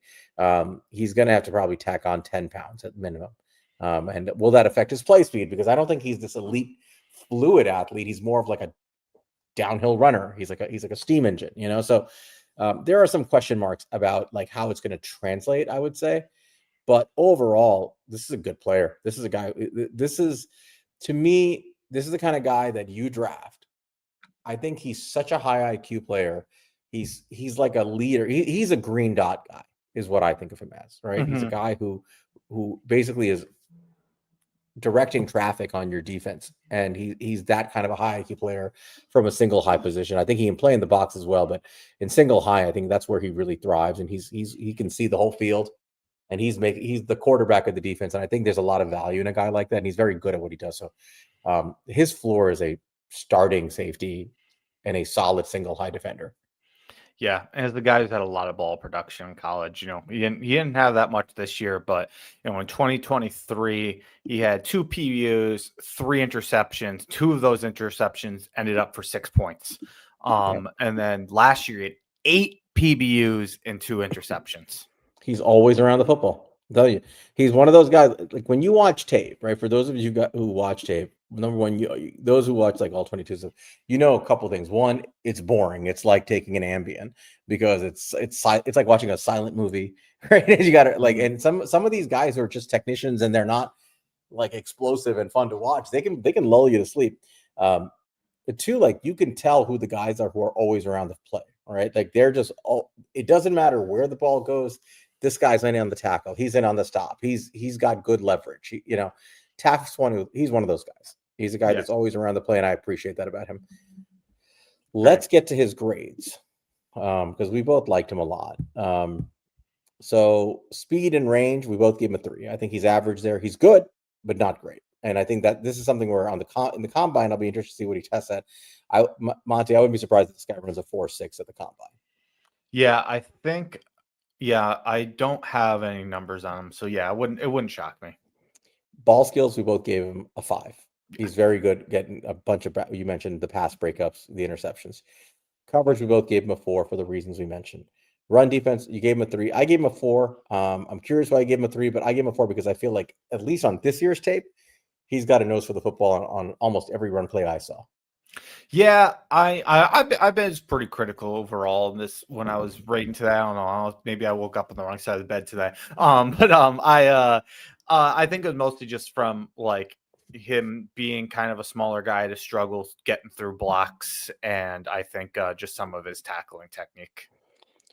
He's going to have to probably tack on 10 pounds at minimum. And will that affect his play speed? Because I don't think he's this elite fluid athlete. He's more of like a downhill runner. He's like a steam engine, So there are some question marks about like how it's going to translate, I would say. But overall, this is a good player. This is a guy. To me, this is the kind of guy that you draft. I think he's such a high IQ player. He's like a leader. He's a green dot guy, is what I think of him as, right? He's a guy who basically is directing traffic on your defense, and he's that kind of a high IQ player from a single high position. I think he can play in the box as well, but in single high, I think that's where he really thrives, and he can see the whole field. And he's the quarterback of the defense. And I think there's a lot of value in a guy like that. And he's very good at what he does. So his floor is a starting safety and a solid single high defender. Yeah. As the guy who's had a lot of ball production in college, he didn't have that much this year, but in 2023, he had 2 PBUs, 3 interceptions. 2 of those interceptions ended up for 6 points. And then last year, he had 8 PBUs and 2 interceptions. He's always around the football. I'll tell you, he's one of those guys. Like when you watch tape, right? For those of you who watch tape, number one, those who watch like all 22 stuff, a couple things. One, it's boring. It's like taking an Ambien because it's like watching a silent movie, right? You got to and some of these guys who are just technicians and they're not like explosive and fun to watch. They can lull you to sleep. But two, like you can tell who the guys are who are always around the play. All right. Like they're just it doesn't matter where the ball goes. This guy's in on the tackle. He's in on the stop. He's got good leverage. Taff's he's one of those guys. He's a guy that's always around the play, and I appreciate that about him. Let's get to his grades. Because we both liked him a lot. So speed and range, we both gave him a 3. I think he's average there. He's good, but not great. And I think that this is something where in the combine, I'll be interested to see what he tests at. Monte, I wouldn't be surprised if this guy runs a 4.6 at the combine. Yeah, I think. Yeah, I don't have any numbers on him, so yeah, it wouldn't shock me. Ball skills, we both gave him a 5. He's very good getting a bunch of. You mentioned the pass breakups, the interceptions. Coverage, we both gave him a 4 for the reasons we mentioned. Run defense, you gave him a 3. I gave him a 4. I'm curious why I gave him a 3, but I gave him a 4 because I feel like, at least on this year's tape, he's got a nose for the football on almost every run play I saw. Yeah, I bet it's pretty critical overall. This when I was rating today, I don't know. Maybe I woke up on the wrong side of the bed today. I think it was mostly just from like him being kind of a smaller guy to struggle getting through blocks, and I think just some of his tackling technique.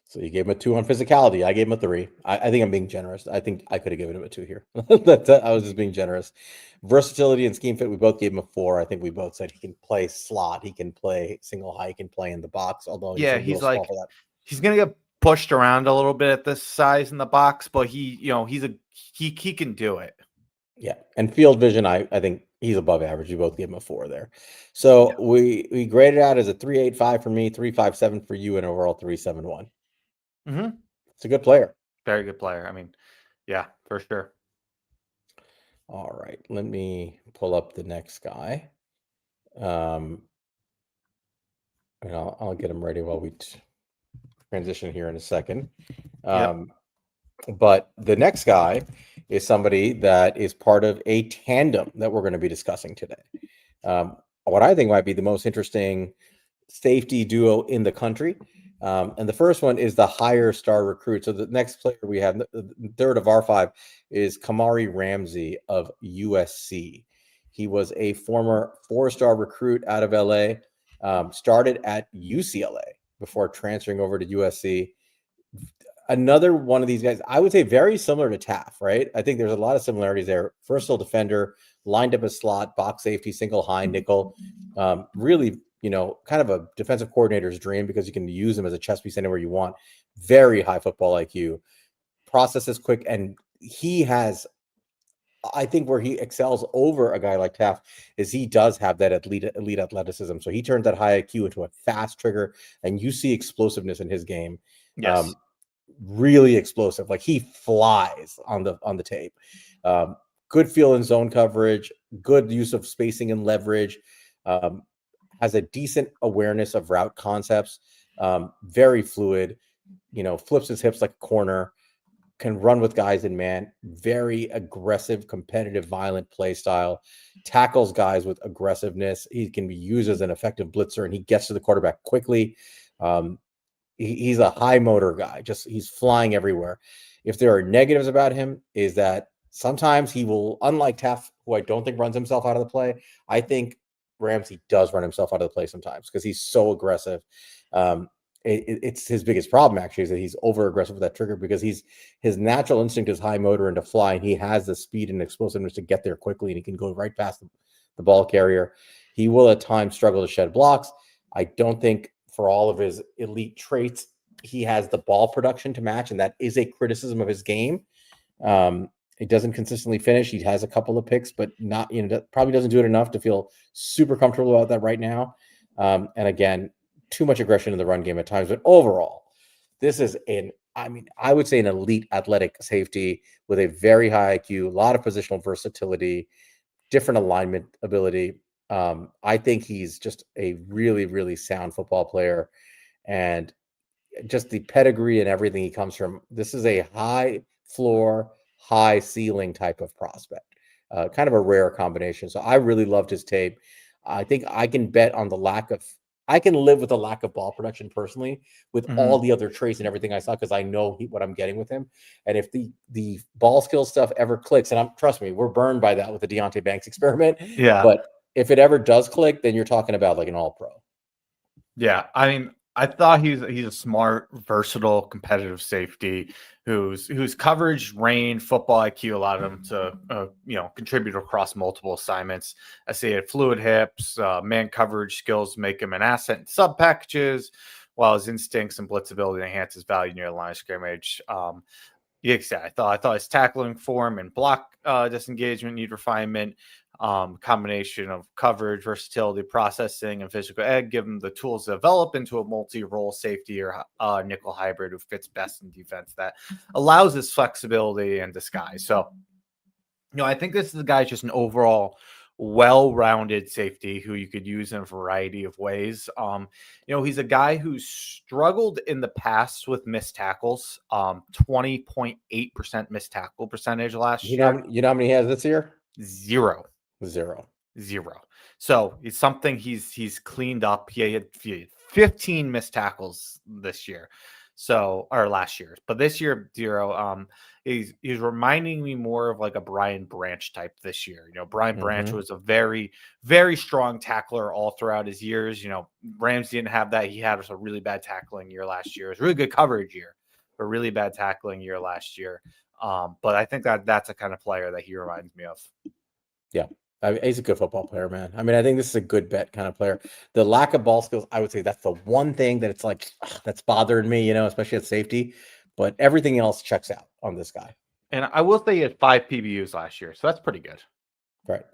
So you gave him a 2 on physicality. I gave him a 3. I think I'm being generous. I think I could have given him a 2 here. I was just being generous. Versatility and scheme fit, we both gave him a 4. I think we both said he can play slot. He can play single high. He can play in the box, although he's like, he's going to get pushed around a little bit at this size in the box, but he can do it. Yeah. And field vision, I think he's above average. You both gave him a 4 there. So we graded out as a 3.85 for me, 3.57 for you, and overall 3.71. Mm-hmm. It's a good player. Very good player. I mean, yeah, for sure. All right. Let me pull up the next guy. And I'll get him ready while we transition here in a second. But the next guy is somebody that is part of a tandem that we're going to be discussing today. What I think might be the most interesting safety duo in the country. And the first one is the higher star recruit. So the next player we have, the third of our 5, is Kamari Ramsey of USC. He was a former 4-star recruit out of LA, started at UCLA before transferring over to USC. Another one of these guys, I would say very similar to Taff, right? I think there's a lot of similarities there. Versatile defender, lined up a slot, box safety, single high, nickel. Really, kind of a defensive coordinator's dream because you can use him as a chess piece anywhere you want. Very high football IQ. Process is quick, and he has, I think where he excels over a guy like Taff is he does have that elite athleticism. So he turns that high IQ into a fast trigger, and you see explosiveness in his game. Yes. Really explosive. Like he flies on the tape. Good feel in zone coverage, good use of spacing and leverage. Has a decent awareness of route concepts. Very fluid. Flips his hips like a corner. Can run with guys in man. Very aggressive, competitive, violent play style. Tackles guys with aggressiveness. He can be used as an effective blitzer, and he gets to the quarterback quickly. He's a high motor guy. Just he's flying everywhere. If there are negatives about him, is that sometimes he will, unlike Taff, who I don't think runs himself out of the play, I think Ramsey does run himself out of the play sometimes because he's so aggressive. It's his biggest problem actually is that he's over aggressive with that trigger because his natural instinct is high motor and to fly, and he has the speed and explosiveness to get there quickly, and he can go right past the ball carrier. He will at times struggle to shed blocks. I don't think for all of his elite traits, he has the ball production to match, and that is a criticism of his game. He doesn't consistently finish. He has a couple of picks, but not, probably doesn't do it enough to feel super comfortable about that right now. And again, too much aggression in the run game at times. But overall, this is I would say an elite athletic safety with a very high IQ, a lot of positional versatility, different alignment ability. I think he's just a really, really sound football player, and just the pedigree and everything he comes from. This is a high floor, high ceiling type of prospect, kind of a rare combination. So I really loved his tape. I think I can bet on I can live with the lack of ball production personally with all the other traits and everything I saw, because I know what I'm getting with him. And if the ball skill stuff ever clicks, and trust me, we're burned by that with the Deonte Banks experiment. Yeah. But if it ever does click, then you're talking about like an all-pro. Yeah, I mean, I thought he's a smart, versatile, competitive safety whose coverage, range, football IQ allowed him to contribute across multiple assignments. I see it fluid hips, man coverage skills make him an asset in sub packages, while his instincts and blitzability enhance his value near the line of scrimmage. Yeah, I thought his tackling form and block disengagement need refinement. Combination of coverage, versatility, processing, and physical ed give him the tools to develop into a multi-role safety or nickel hybrid who fits best in defense that allows this flexibility and disguise. So, I think this is the guy's just an overall well-rounded safety who you could use in a variety of ways. He's a guy who's struggled in the past with missed tackles. 20.8% missed tackle percentage last year. You know how many he has this year? Zero. So it's something he's cleaned up. He had 15 missed tackles this year. Or last year, but this year 0. He's reminding me more of like a Brian Branch type this year. Brian Branch was a very, very strong tackler all throughout his years. Ramsey didn't have that. He had a really bad tackling year last year. It was a really good coverage year, but really bad tackling year last year. But I think that's a kind of player that he reminds me of. Yeah. He's a good football player, man. I mean, I think this is a good bet kind of player. The lack of ball skills, I would say that's the one thing that it's like, that's bothering me, especially at safety. But everything else checks out on this guy. And I will say he had 5 PBUs last year, so that's pretty good. Right.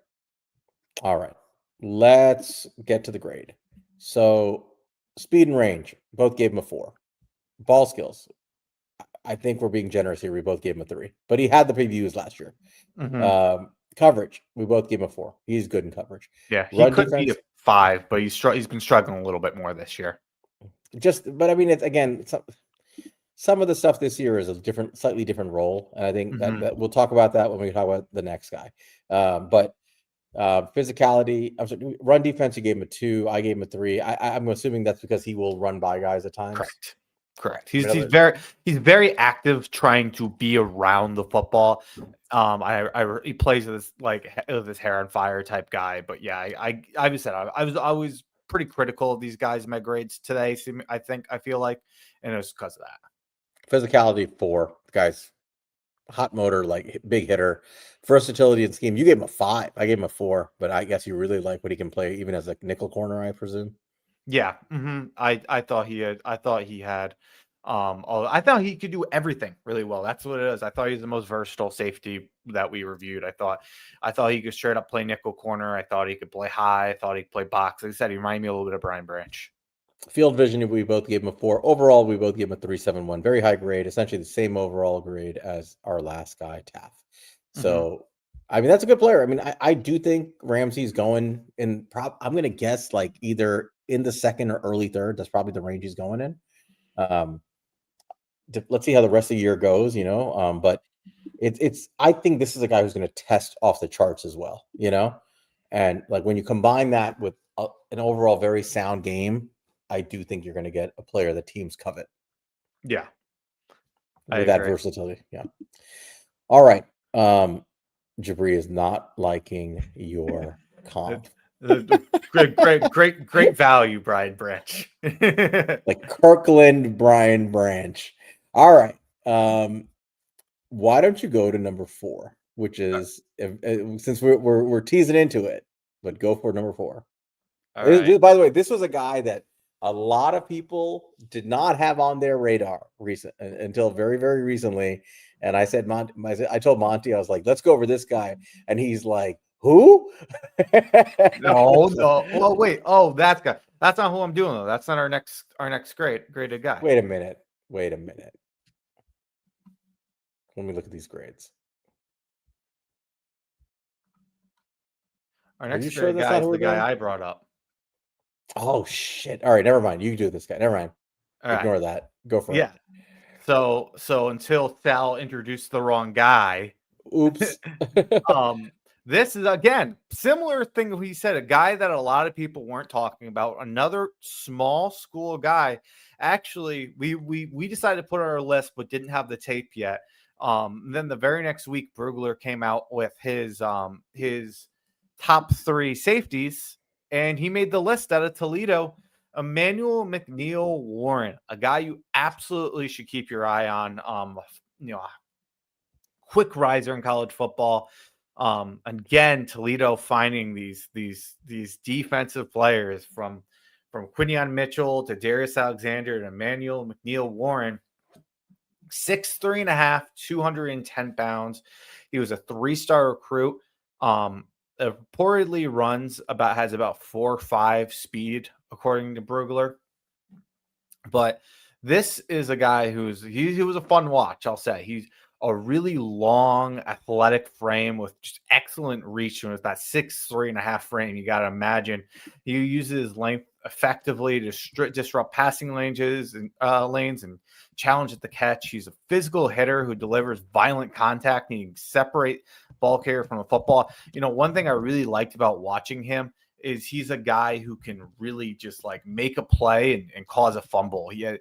All right. Let's get to the grade. So speed and range, both gave him a 4. Ball skills, I think we're being generous here. We both gave him a 3. But he had the PBUs last year. Coverage, we both gave him a 4. He's good in coverage. Yeah, he could be a 5, but he's been struggling a little bit more this year. But I mean, it's again, some of the stuff this year is a slightly different role, and I think that we'll talk about that when we talk about the next guy. But physicality, I'm sorry, run defense, you gave him a 2. I gave him a 3. I'm assuming that's because he will run by guys at times. Correct. He's very active, trying to be around the football. He plays with his hair on fire type guy. But yeah, I was always pretty critical of these guys in my grades today. I feel like, and it was because of that. Physicality 4, guys, hot motor, like big hitter, versatility and scheme. You gave him a 5. I gave him a 4, but I guess you really like what he can play, even as a nickel corner, I presume. Yeah, I thought he had. I thought he could do everything really well. That's what it is. I thought he was the most versatile safety that we reviewed. I thought he could straight up play nickel corner. I thought he could play high. I thought he could play box. Like I said, he reminded me a little bit of Brian Branch. Field vision, we both gave him a 4. Overall, we both gave him a 3.71. Very high grade, essentially the same overall grade as our last guy, Taff. So, I mean, that's a good player. I mean, I do think Ramsey's going in. I'm going to guess like either in the second or early third. That's probably the range he's going in. Let's see how the rest of the year goes, but it's I think this is a guy who's going to test off the charts as well, and like when you combine that with an overall very sound game, I do think you're going to get a player that teams covet. Yeah. With that versatility. Yeah. All right. Jabri is not liking your comp. Great value, Brian Branch. Like Kirkland Brian Branch. All right. Why don't you go to number 4, which is since we're teasing into it, but go for number 4. Right. By the way, this was a guy that a lot of people did not have on their radar until very, very recently. And I said, I told Monty, I was like, let's go over this guy. And he's like, who? No. Well, wait. Oh, that guy. That's not who I'm doing, though. That's not our next graded guy. Wait a minute. Let me look at these grades. Our next graded guy is the guy I brought up. Oh shit! All right, never mind. You can do this guy. Never mind. Ignore that. Go for it. Yeah. So until Sal introduced the wrong guy. Oops. This is again similar thing he said. A guy that a lot of people weren't talking about. Another small school guy. Actually, we decided to put on our list, but didn't have the tape yet. Then the very next week, Brugler came out with his top 3 safeties, and he made the list out of Toledo. Emanuel McNeil Warren, a guy you absolutely should keep your eye on. Quick riser in college football. Again, Toledo finding these defensive players from Quinion Mitchell to Darius Alexander to Emmanuel McNeil Warren. 6'3" and a half, 210 pounds. He was a 3-star recruit. Reportedly has about 4.5 speed, according to Brugler. But this is a guy he was a fun watch, I'll say. He's a really long, athletic frame with just excellent reach. And with that 6'3" and a half frame, you got to imagine he uses his length effectively to disrupt passing lanes and challenge at the catch. He's a physical hitter who delivers violent contact, and he can separate ball carrier from a football. One thing I really liked about watching him is he's a guy who can really just like make a play and cause a fumble. I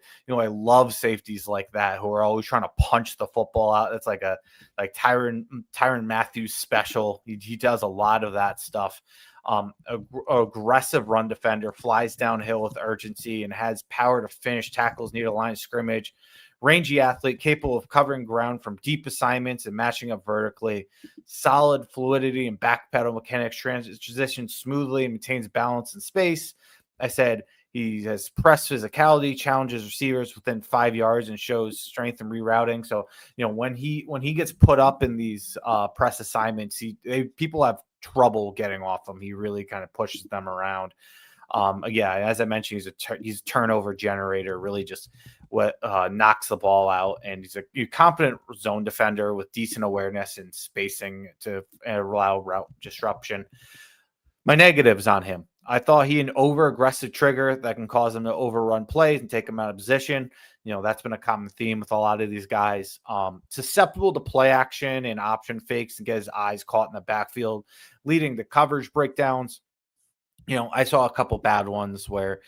love safeties like that who are always trying to punch the football out. That's like Tyron Matthews special. He does a lot of that stuff. Aggressive run defender, flies downhill with urgency and has power to finish tackles near the line of scrimmage. Rangy athlete, capable of covering ground from deep assignments and matching up vertically. Solid fluidity and backpedal mechanics, transitions smoothly and maintains balance in space. I said he has press physicality, challenges receivers within 5 yards, and shows strength in rerouting. So, when he gets put up in these press assignments, people have trouble getting off him. He really kind of pushes them around. As I mentioned, he's a turnover generator, really just what knocks the ball out. And he's a competent zone defender with decent awareness and spacing to allow route disruption. My negatives on him: I thought he an over-aggressive trigger that can cause him to overrun plays and take him out of position. That's been a common theme with a lot of these guys. Susceptible to play action and option fakes and get his eyes caught in the backfield, leading to coverage breakdowns. I saw a couple bad ones where,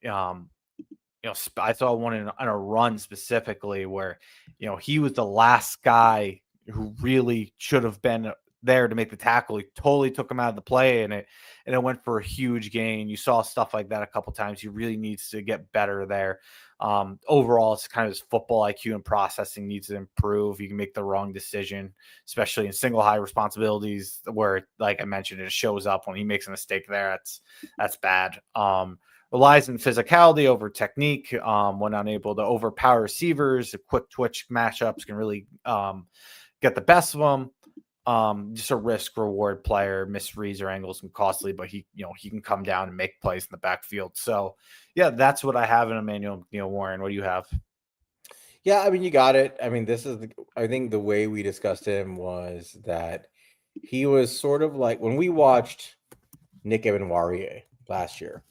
I saw one on a run specifically where, he was the last guy who really should have been there to make the tackle. He totally took him out of the play, and it went for a huge gain. You saw stuff like that a couple times. He really needs to get better there. Overall, it's kind of his football IQ and processing needs to improve. You can make the wrong decision, especially in single high responsibilities where, like I mentioned, it shows up when he makes a mistake there. That's bad. Relies on physicality over technique. When unable to overpower receivers, the quick twitch matchups can really get the best of them. Just a risk reward player. Misreads or angles can costly, but he can come down and make plays in the backfield. So yeah, that's what I have in Emanuel McNeil Warren. What do you have? Yeah, I mean, you got it. I mean, I think the way we discussed him was that he was sort of like when we watched Nick Emanuel last year.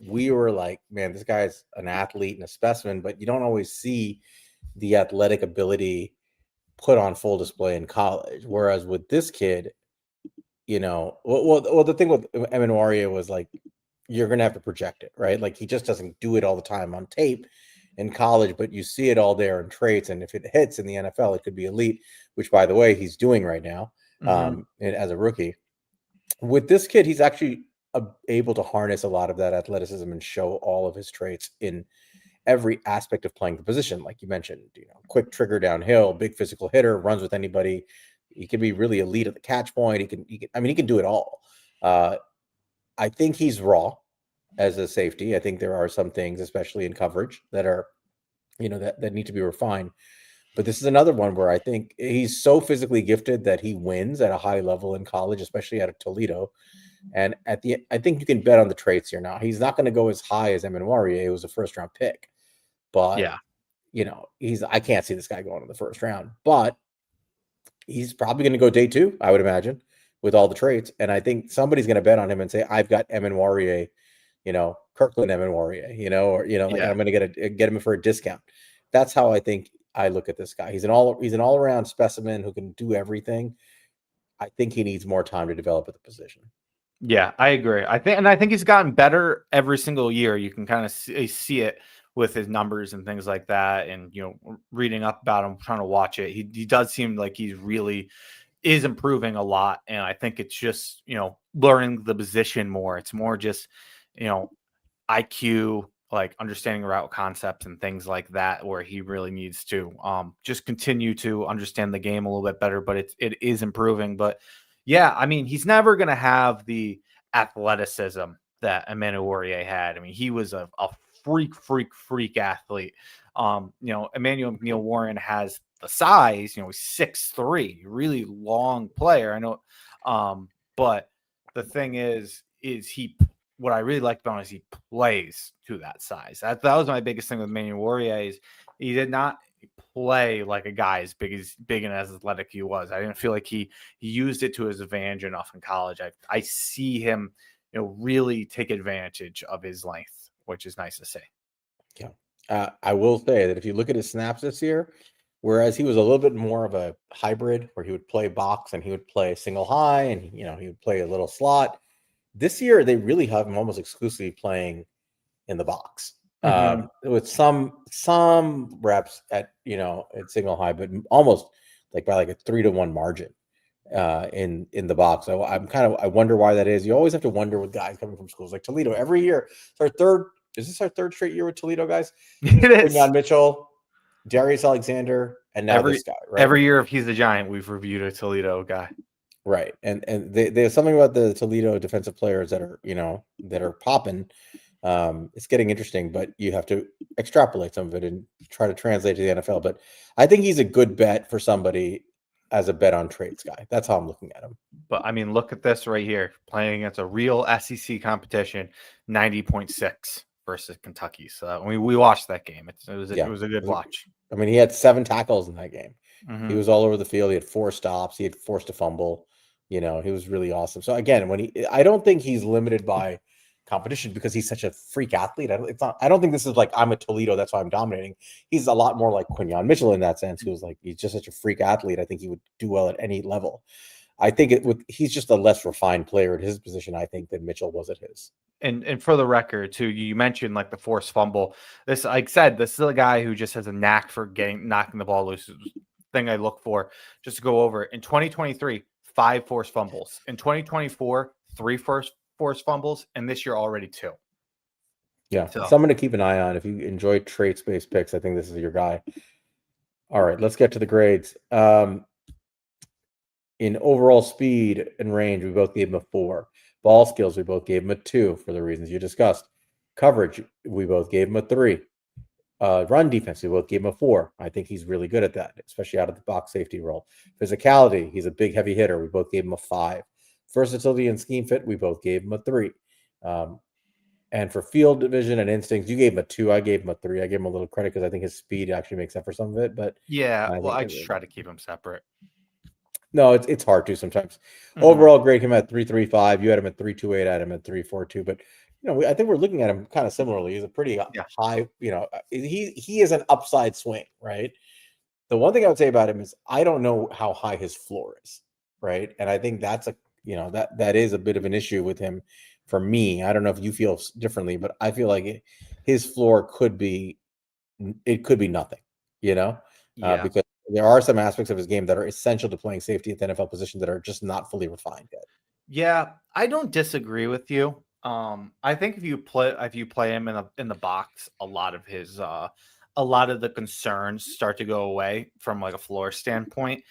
We were like, man, this guy's an athlete and a specimen, but you don't always see the athletic ability put on full display in college. Whereas with this kid, the thing with Emanuel was like, you're going to have to project it, right? Like he just doesn't do it all the time on tape in college, but you see it all there in traits. And if it hits in the NFL, it could be elite, which by the way, he's doing right now and as a rookie. With this kid, he's actually able to harness a lot of that athleticism and show all of his traits in every aspect of playing the position. Like you mentioned, quick trigger downhill, big physical hitter, runs with anybody. He can be really elite at the catch point. He can do it all. I think he's raw as a safety. I think there are some things, especially in coverage, that are, that need to be refined. But this is another one where I think he's so physically gifted that he wins at a high level in college, especially out of Toledo. And I think you can bet on the traits here. Now, he's not going to go as high as Emanuel, who was a first-round pick. But, I can't see this guy going in the first round. But he's probably going to go day 2, I would imagine, with all the traits. And I think somebody's going to bet on him and say, I've got Emanuel, Kirkland Emanuel, I'm going to get him for a discount. That's how I think I look at this guy. He's an all-around specimen who can do everything. I think he needs more time to develop at the position. Yeah, I agree. I think he's gotten better every single year. You can kind of see it with his numbers and things like that. And, reading up about him, trying to watch it, he does seem like he's really is improving a lot. And I think it's just, learning the position more. It's more just, IQ, like understanding route concepts and things like that, where he really needs to just continue to understand the game a little bit better. But it is improving. But yeah, I mean, he's never going to have the athleticism that Emanuel had. I mean, he was a freak athlete. Emanuel McNeil Warren has the size, he's 6'3", really long player. I know. But the thing is what I really liked about him is he plays to that size. That was my biggest thing with Emanuel is he did not play like a guy as big and as athletic he was. I didn't feel like he used it to his advantage enough in college. I see him, really take advantage of his length, which is nice to see. Yeah. I will say that if you look at his snaps this year, whereas he was a little bit more of a hybrid where he would play box and he would play single high and, he would play a little slot. This year, they really have him almost exclusively playing in the box, with some reps at single high, but almost like by like a 3-1 margin in the box. So I wonder why that is. You always have to wonder with guys coming from schools like Toledo every year. Is this our third straight year with Toledo guys? It is. Quinyon Mitchell, Darius Alexander, and now this guy. Right? Every year, if he's a Giant, we've reviewed a Toledo guy. Right. And there's something about the Toledo defensive players that are popping. It's getting interesting, but you have to extrapolate some of it and try to translate to the NFL. But I think he's a good bet for somebody as a bet on trades guy. That's how I'm looking at him. But I mean, look at this right here, playing against a real SEC competition, 90.6 versus Kentucky. So we watched that game. It was a good watch. I mean, he had 7 tackles in that game. Mm-hmm. He was all over the field. He had 4 stops. He had forced a fumble. He was really awesome. So again, I don't think he's limited by competition because he's such a freak athlete. I don't think this is like I'm a Toledo, that's why I'm dominating. He's a lot more like Quinyon Mitchell in that sense, who's like he's just such a freak athlete. I think he would do well at any level. I think he's just a less refined player at his position, I think, than Mitchell was at his. And for the record, too, you mentioned like the forced fumble. This, like I said, this is a guy who just has a knack for knocking the ball loose. Thing I look for, just to go over. In 2023, 5 forced fumbles. In 2024, 3 forced fumbles, and this year already 2. Yeah, so someone to keep an eye on. If you enjoy traits-based picks, I think this is your guy. All right, let's get to the grades. In overall speed and range, we both gave him a 4. Ball skills, we both gave him a 2 for the reasons you discussed. Coverage, we both gave him a 3. Run defense, we both gave him a 4. I think he's really good at that, especially out of the box safety role. Physicality, he's a big, heavy hitter. We both gave him a 5. Versatility and scheme fit, we both gave him a 3. And for field vision and instincts, you gave him a 2. I gave him a 3. I gave him a little credit because I think his speed actually makes up for some of it. But yeah, I just try to keep him separate. No, it's hard to sometimes. Mm-hmm. Overall grade him at 3.35. You had him at 3.28. I had him at 3.42. But I think we're looking at him kind of similarly. He's a pretty high. He is an upside swing, right? The one thing I would say about him is I don't know how high his floor is, right? And I think that's that is a bit of an issue with him for me. I don't know if you feel differently, but I feel like his floor could be nothing, because there are some aspects of his game that are essential to playing safety at the NFL position that are just not fully refined yet. Yeah, I don't disagree with you. I think if you play him in the box, a lot of the concerns start to go away from like a floor standpoint.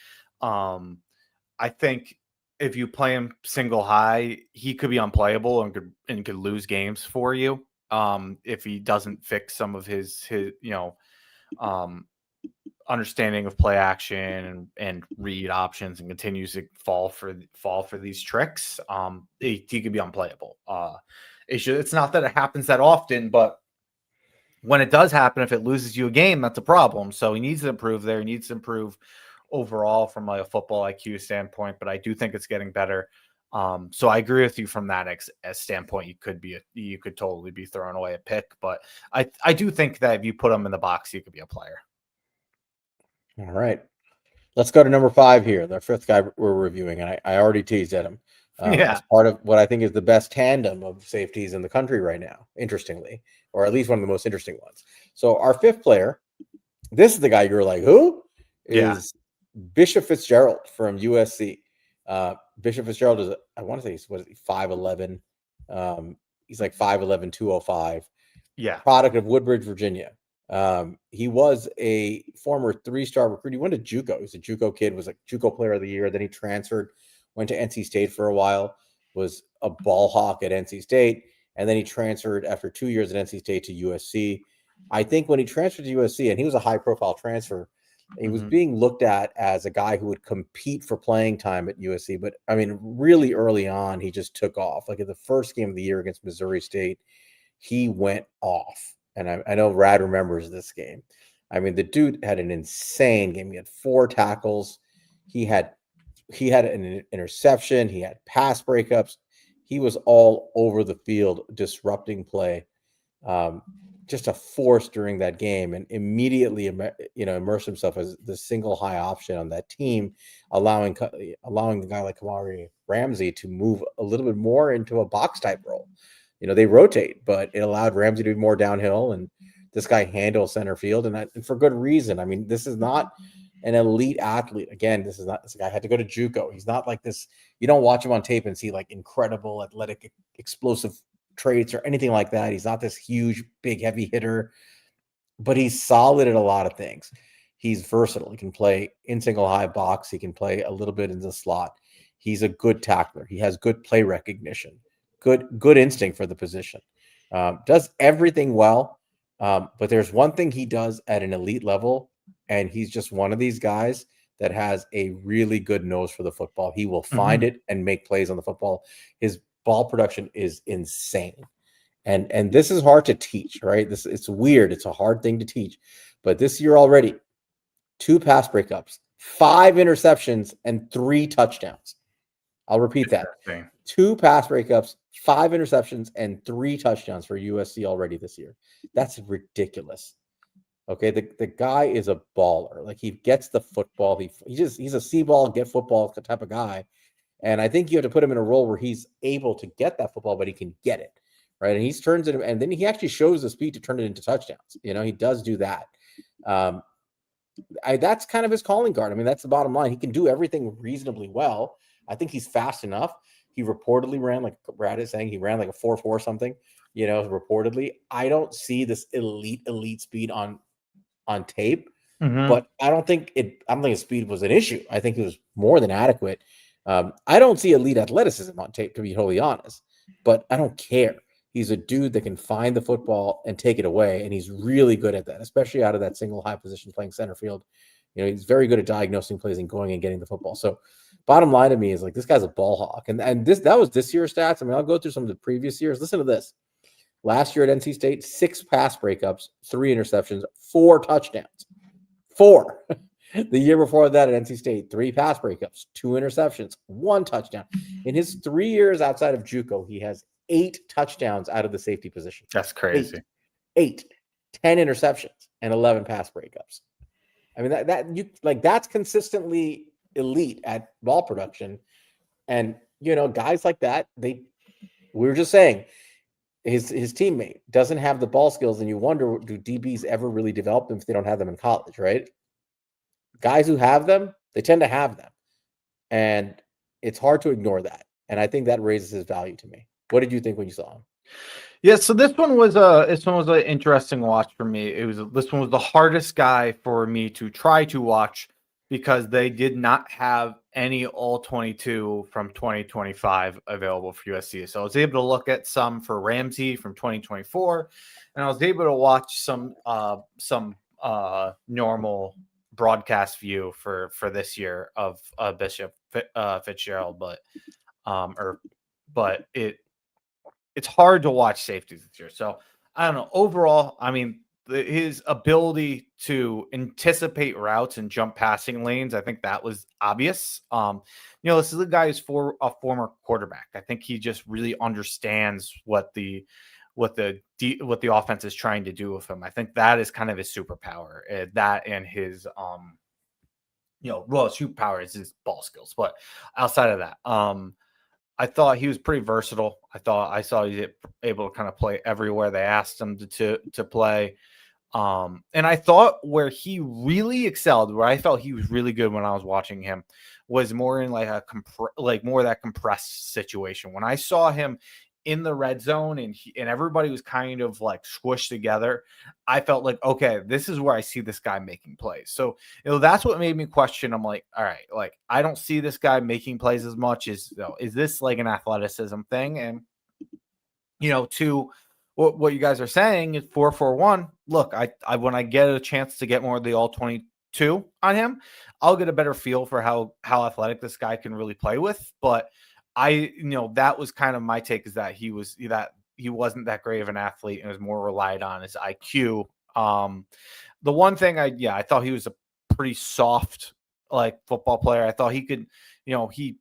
I think if you play him single high, he could be unplayable and could lose games for you. If he doesn't fix some of his understanding of play action and read options and continues to fall for these tricks, he could be unplayable. It's not that it happens that often, but when it does happen, if it loses you a game, that's a problem. So he needs to improve there. He needs to improve overall from like a football IQ standpoint, but I do think it's getting better. So I agree with you from that standpoint. You could totally be throwing away a pick, but I do think that if you put him in the box, he could be a player. All right, let's go to number 5 here. The 5th guy we're reviewing, and I already teased at him. As part of what I think is the best tandem of safeties in the country right now, interestingly, or at least one of the most interesting ones. So our 5th player, this is the guy you're like, who? Is Bishop Fitzgerald from USC. Bishop Fitzgerald is, I want to say, what is he, 5'11"? He's like 5'11", 205. Yeah. Product of Woodbridge, Virginia. He was a former 3-star recruit. He went to JUCO. He was a JUCO kid, was like JUCO player of the year. Then he transferred, went to NC State for a while, was a ball hawk at NC State. And then he transferred after 2 years at NC State to USC. I think when he transferred to USC, and he was a high-profile transfer, he was being looked at as a guy who would compete for playing time at USC. But, I mean, really early on, he just took off. Like in the first game of the year against Missouri State, he went off. And I know Rad remembers this game. I mean, the dude had an insane game. He had 4 tackles. He had an interception. He had pass breakups. He was all over the field disrupting play. Just a force during that game, and immediately, immersed himself as the single high option on that team, allowing the guy like Kamari Ramsey to move a little bit more into a box type role. They rotate, but it allowed Ramsey to be more downhill, and this guy handles center field, and for good reason. I mean, this is not an elite athlete. Again, this guy had to go to JUCO. He's not like this. You don't watch him on tape and see like incredible athletic, explosive traits or anything like that. He's not this huge, big, heavy hitter, but he's solid at a lot of things. He's versatile. He can play in single high box. He can play a little bit in the slot. He's a good tackler. He has good play recognition, good instinct for the position. Does everything well. But there's one thing he does at an elite level, and he's just one of these guys that has a really good nose for the football. He will find it and make plays on the football. His ball production is insane. And this is hard to teach, right? It's weird. It's a hard thing to teach. But this year already, 2 pass breakups, 5 interceptions, and 3 touchdowns. I'll repeat that. 2 pass breakups, 5 interceptions, and 3 touchdowns for USC already this year. That's ridiculous. Okay, the guy is a baller. Like, he gets the football. He's a see ball, get football type of guy. And I think you have to put him in a role where he's able to get that football, but he can get it, right? And he turns it, and then he actually shows the speed to turn it into touchdowns. He does do that. That's kind of his calling card. I mean, that's the bottom line. He can do everything reasonably well. I think he's fast enough. He reportedly ran, like Brad is saying, he ran like a 4.4 something, reportedly. I don't see this elite speed on tape, but I don't think his speed was an issue. I think it was more than adequate. I don't see elite athleticism on tape, to be totally honest, but I don't care. He's a dude that can find the football and take it away, and he's really good at that, especially out of that single high position playing center field. He's very good at diagnosing plays and going and getting the football. So bottom line to me is, like, this guy's a ball hawk. And that was this year's stats. I mean, I'll go through some of the previous years. Listen to this. Last year at NC State, 6 pass breakups, 3 interceptions, 4 touchdowns. 4. The year before that at NC State, 3 pass breakups, 2 interceptions, 1 touchdown. In his 3 years outside of JUCO, he has 8 touchdowns out of the safety position. That's crazy. 8, 10 interceptions, and 11 pass breakups. I mean, that's consistently elite at ball production. And guys like that, we were just saying, his teammate doesn't have the ball skills, and you wonder, do DBs ever really develop them if they don't have them in college, right? Guys who have them, they tend to have them, and it's hard to ignore that. And I think that raises his value to me. What did you think when you saw him? Yeah, so this one was an interesting watch for me. This one was the hardest guy for me to try to watch, because they did not have any all-22 from 2025 available for USC. So I was able to look at some for Ramsey from 2024, and I was able to watch some normal broadcast view for this year of Bishop Fitzgerald, but it's hard to watch safeties this year. So I don't know. Overall, I mean, his ability to anticipate routes and jump passing lanes, I think that was obvious. This is a guy who's a former quarterback. I think he just really understands what the offense is trying to do with him. I think that is kind of his superpower. That and his his superpower is his ball skills. But outside of that, I thought he was pretty versatile. I saw he was able to kind of play everywhere they asked him to play. And I thought where he really excelled, where I felt he was really good when I was watching him, was more in like more of that compressed situation. When I saw him in the red zone and everybody was kind of like squished together, I felt like, okay, this is where I see this guy making plays. So, that's what made me question. I'm like, all right, like I don't see this guy making plays as much. Is this like an athleticism thing? And to what you guys are saying is 4-4-1. Look, I when I get a chance to get more of the all 22 on him, I'll get a better feel for how athletic this guy can really play with. But that was kind of my take, is that he wasn't that great of an athlete and was more relied on his IQ. The one thing I thought he was a pretty soft like football player. I thought he could, he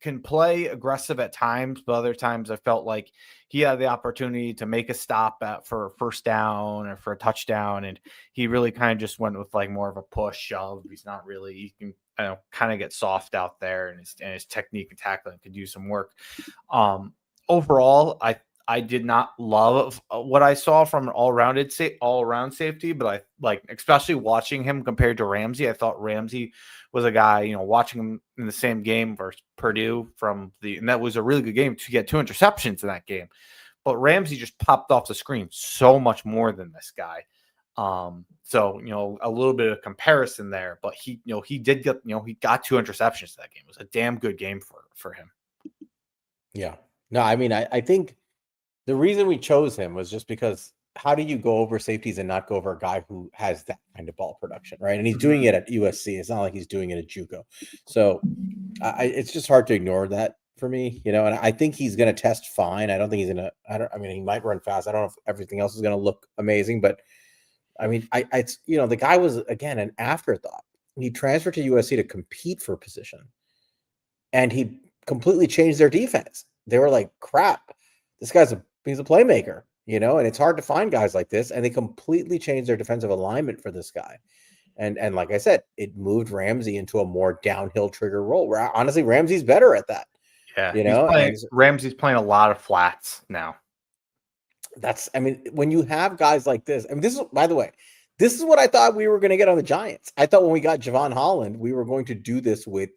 can play aggressive at times, but other times I felt like he had the opportunity to make a stop for a first down or for a touchdown, and he really kind of just went with like more of a push shove. He's not really, he can kind of get soft out there, and his technique and tackling could use some work. Overall, I did not love what I saw from an all-around safety, but I like, especially watching him compared to Ramsey. I thought Ramsey was a guy, watching him in the same game versus Purdue and that was a really good game to get 2 interceptions in that game. But Ramsey just popped off the screen so much more than this guy. So, a little bit of comparison there, but he did get, he got 2 interceptions in that game. It was a damn good game for him. Yeah. No, I mean, I think the reason we chose him was just because how do you go over safeties and not go over a guy who has that kind of ball production, right? And he's doing it at USC. It's not like he's doing it at JUCO. So it's just hard to ignore that for me, and I think he's going to test fine. I don't think he's going to, he might run fast. I don't know if everything else is going to look amazing, but I mean, the guy was, again, an afterthought. He transferred to USC to compete for position, and he completely changed their defense. They were like, crap, this guy's he's a playmaker, and it's hard to find guys like this. And they completely changed their defensive alignment for this guy. And like I said, it moved Ramsey into a more downhill trigger role, where honestly, Ramsey's better at that. Yeah. Ramsey's playing a lot of flats now. When you have guys like this, this is, by the way, this is what I thought we were going to get on the Giants. I thought when we got Javon Holland, we were going to do this with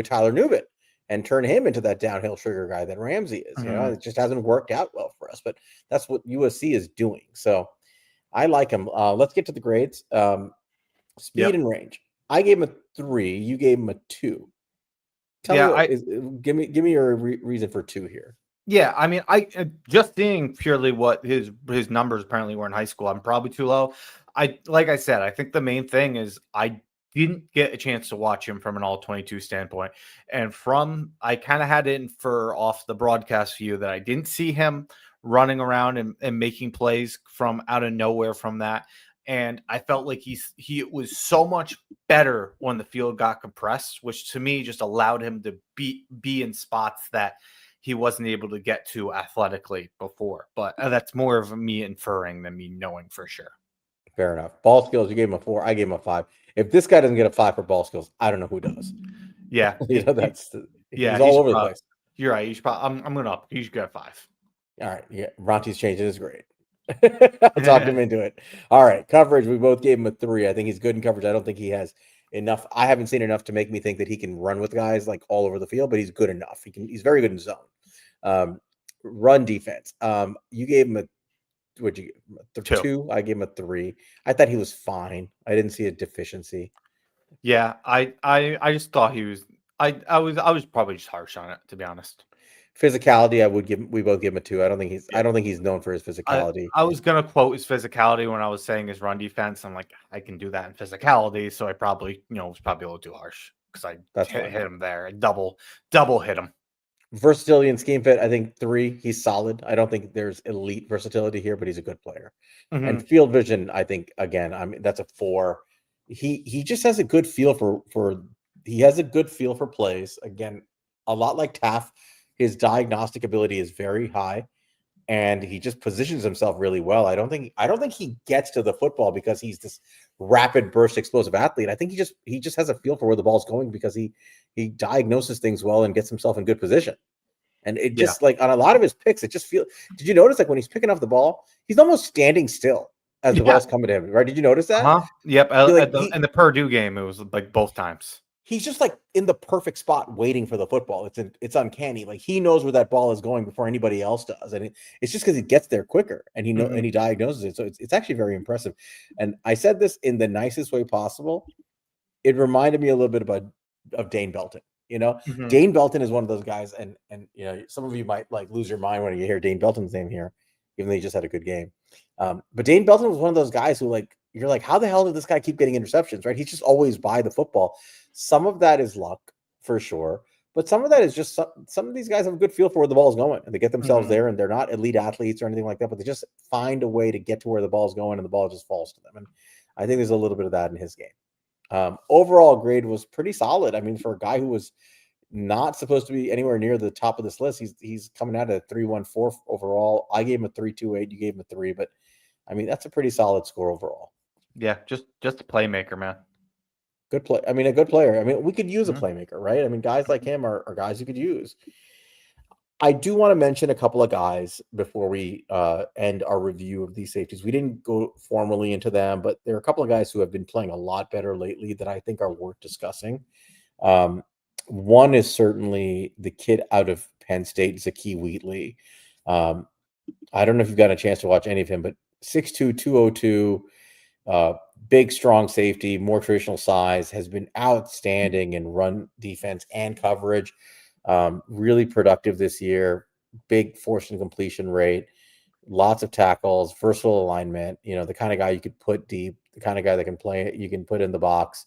Tyler Nubin and turn him into that downhill trigger guy that Ramsey is. It just hasn't worked out well for us, but that's what USC is doing. So I like him. Let's get to the grades. Speed and range. I gave him a 3. You gave him a 2. Give me your reason for 2 here. Yeah, I mean, I just seeing purely what his numbers apparently were in high school, I'm probably too low. Like I said, I think the main thing is I didn't get a chance to watch him from an all 22 standpoint. And I kind of had it infer off the broadcast view that I didn't see him running around and making plays from out of nowhere from that. And I felt like he was so much better when the field got compressed, which to me just allowed him to be in spots that he wasn't able to get to athletically before. But that's more of me inferring than me knowing for sure. Fair enough. Ball skills, you gave him a 4. I gave him a 5. If this guy doesn't get a 5 for ball skills, I don't know who does. Yeah. He's all over the place. You're right. I'm going up. He should get a 5. All right. Yeah. Ronti's changing his grade. I talked him into it. All right. Coverage, we both gave him a 3. I think he's good in coverage. I don't think he has enough. I haven't seen enough to make me think that he can run with guys like all over the field, but he's good enough. He's very good in zone. Run defense. You gave him what'd you give him? 2? I gave him a 3. I thought he was fine. I didn't see a deficiency. Yeah, I just thought he was. I was probably just harsh on it, to be honest. Physicality, we both give him a 2. I don't think he's known for his physicality. I was gonna quote his physicality when I was saying his run defense. I'm like, I can do that in physicality, so I probably was probably a little too harsh because I hit him there. I double hit him. Versatility and scheme fit, I think 3. He's solid. I don't think there's elite versatility here, but he's a good player. Mm-hmm. And field vision, I think, again, that's a 4. He just has a good feel for plays. Again, a lot like Taff, his diagnostic ability is very high, and he just positions himself really well. I don't think he gets to the football because he's this rapid burst explosive athlete. I think he just has a feel for where the ball's going because he diagnoses things well and gets himself in good position. And it just like on a lot of his picks, it just feels. Did you notice like when he's picking up the ball, he's almost standing still? as the ball's coming to him. Right? Did you notice that? Yep. Like, In the Purdue game, it was like both times. He's just like in the perfect spot waiting for the football. It's uncanny. Like he knows where that ball is going before anybody else does. And it's just because he gets there quicker and and he diagnoses it. So it's actually very impressive. And I said this in the nicest way possible. It reminded me a little bit of Dane Belton. Dane Belton is one of those guys, and some of you might like lose your mind when you hear Dane Belton's name here, even though he just had a good game. But Dane Belton was one of those guys who, like, you're like, how the hell did this guy keep getting interceptions, right? He's just always by the football. Some of that is luck, for sure. But some of that is just some of these guys have a good feel for where the ball's going, and they get themselves there, and they're not elite athletes or anything like that, but they just find a way to get to where the ball's going, and the ball just falls to them. And I think there's a little bit of that in his game. Overall grade was pretty solid. I mean, for a guy who was not supposed to be anywhere near the top of this list, he's coming out at a 3.14 overall. I gave him a 3.28. You gave him a 3, but I mean, that's a pretty solid score overall. Yeah, just a playmaker, man. Good play. I mean, a good player. I mean, we could use a playmaker, right? I mean, guys like him are guys you could use. I do want to mention a couple of guys before we end our review of these safeties. We didn't go formally into them, but there are a couple of guys who have been playing a lot better lately that I think are worth discussing. One is certainly the kid out of Penn State, Zakee Wheatley. I don't know if you've gotten a chance to watch any of him, but 6'2", 202, big, strong safety, more traditional size, has been outstanding in run defense and coverage. Really productive this year, big force and completion rate, lots of tackles, versatile alignment, the kind of guy you could put deep, the kind of guy that can play, you can put in the box.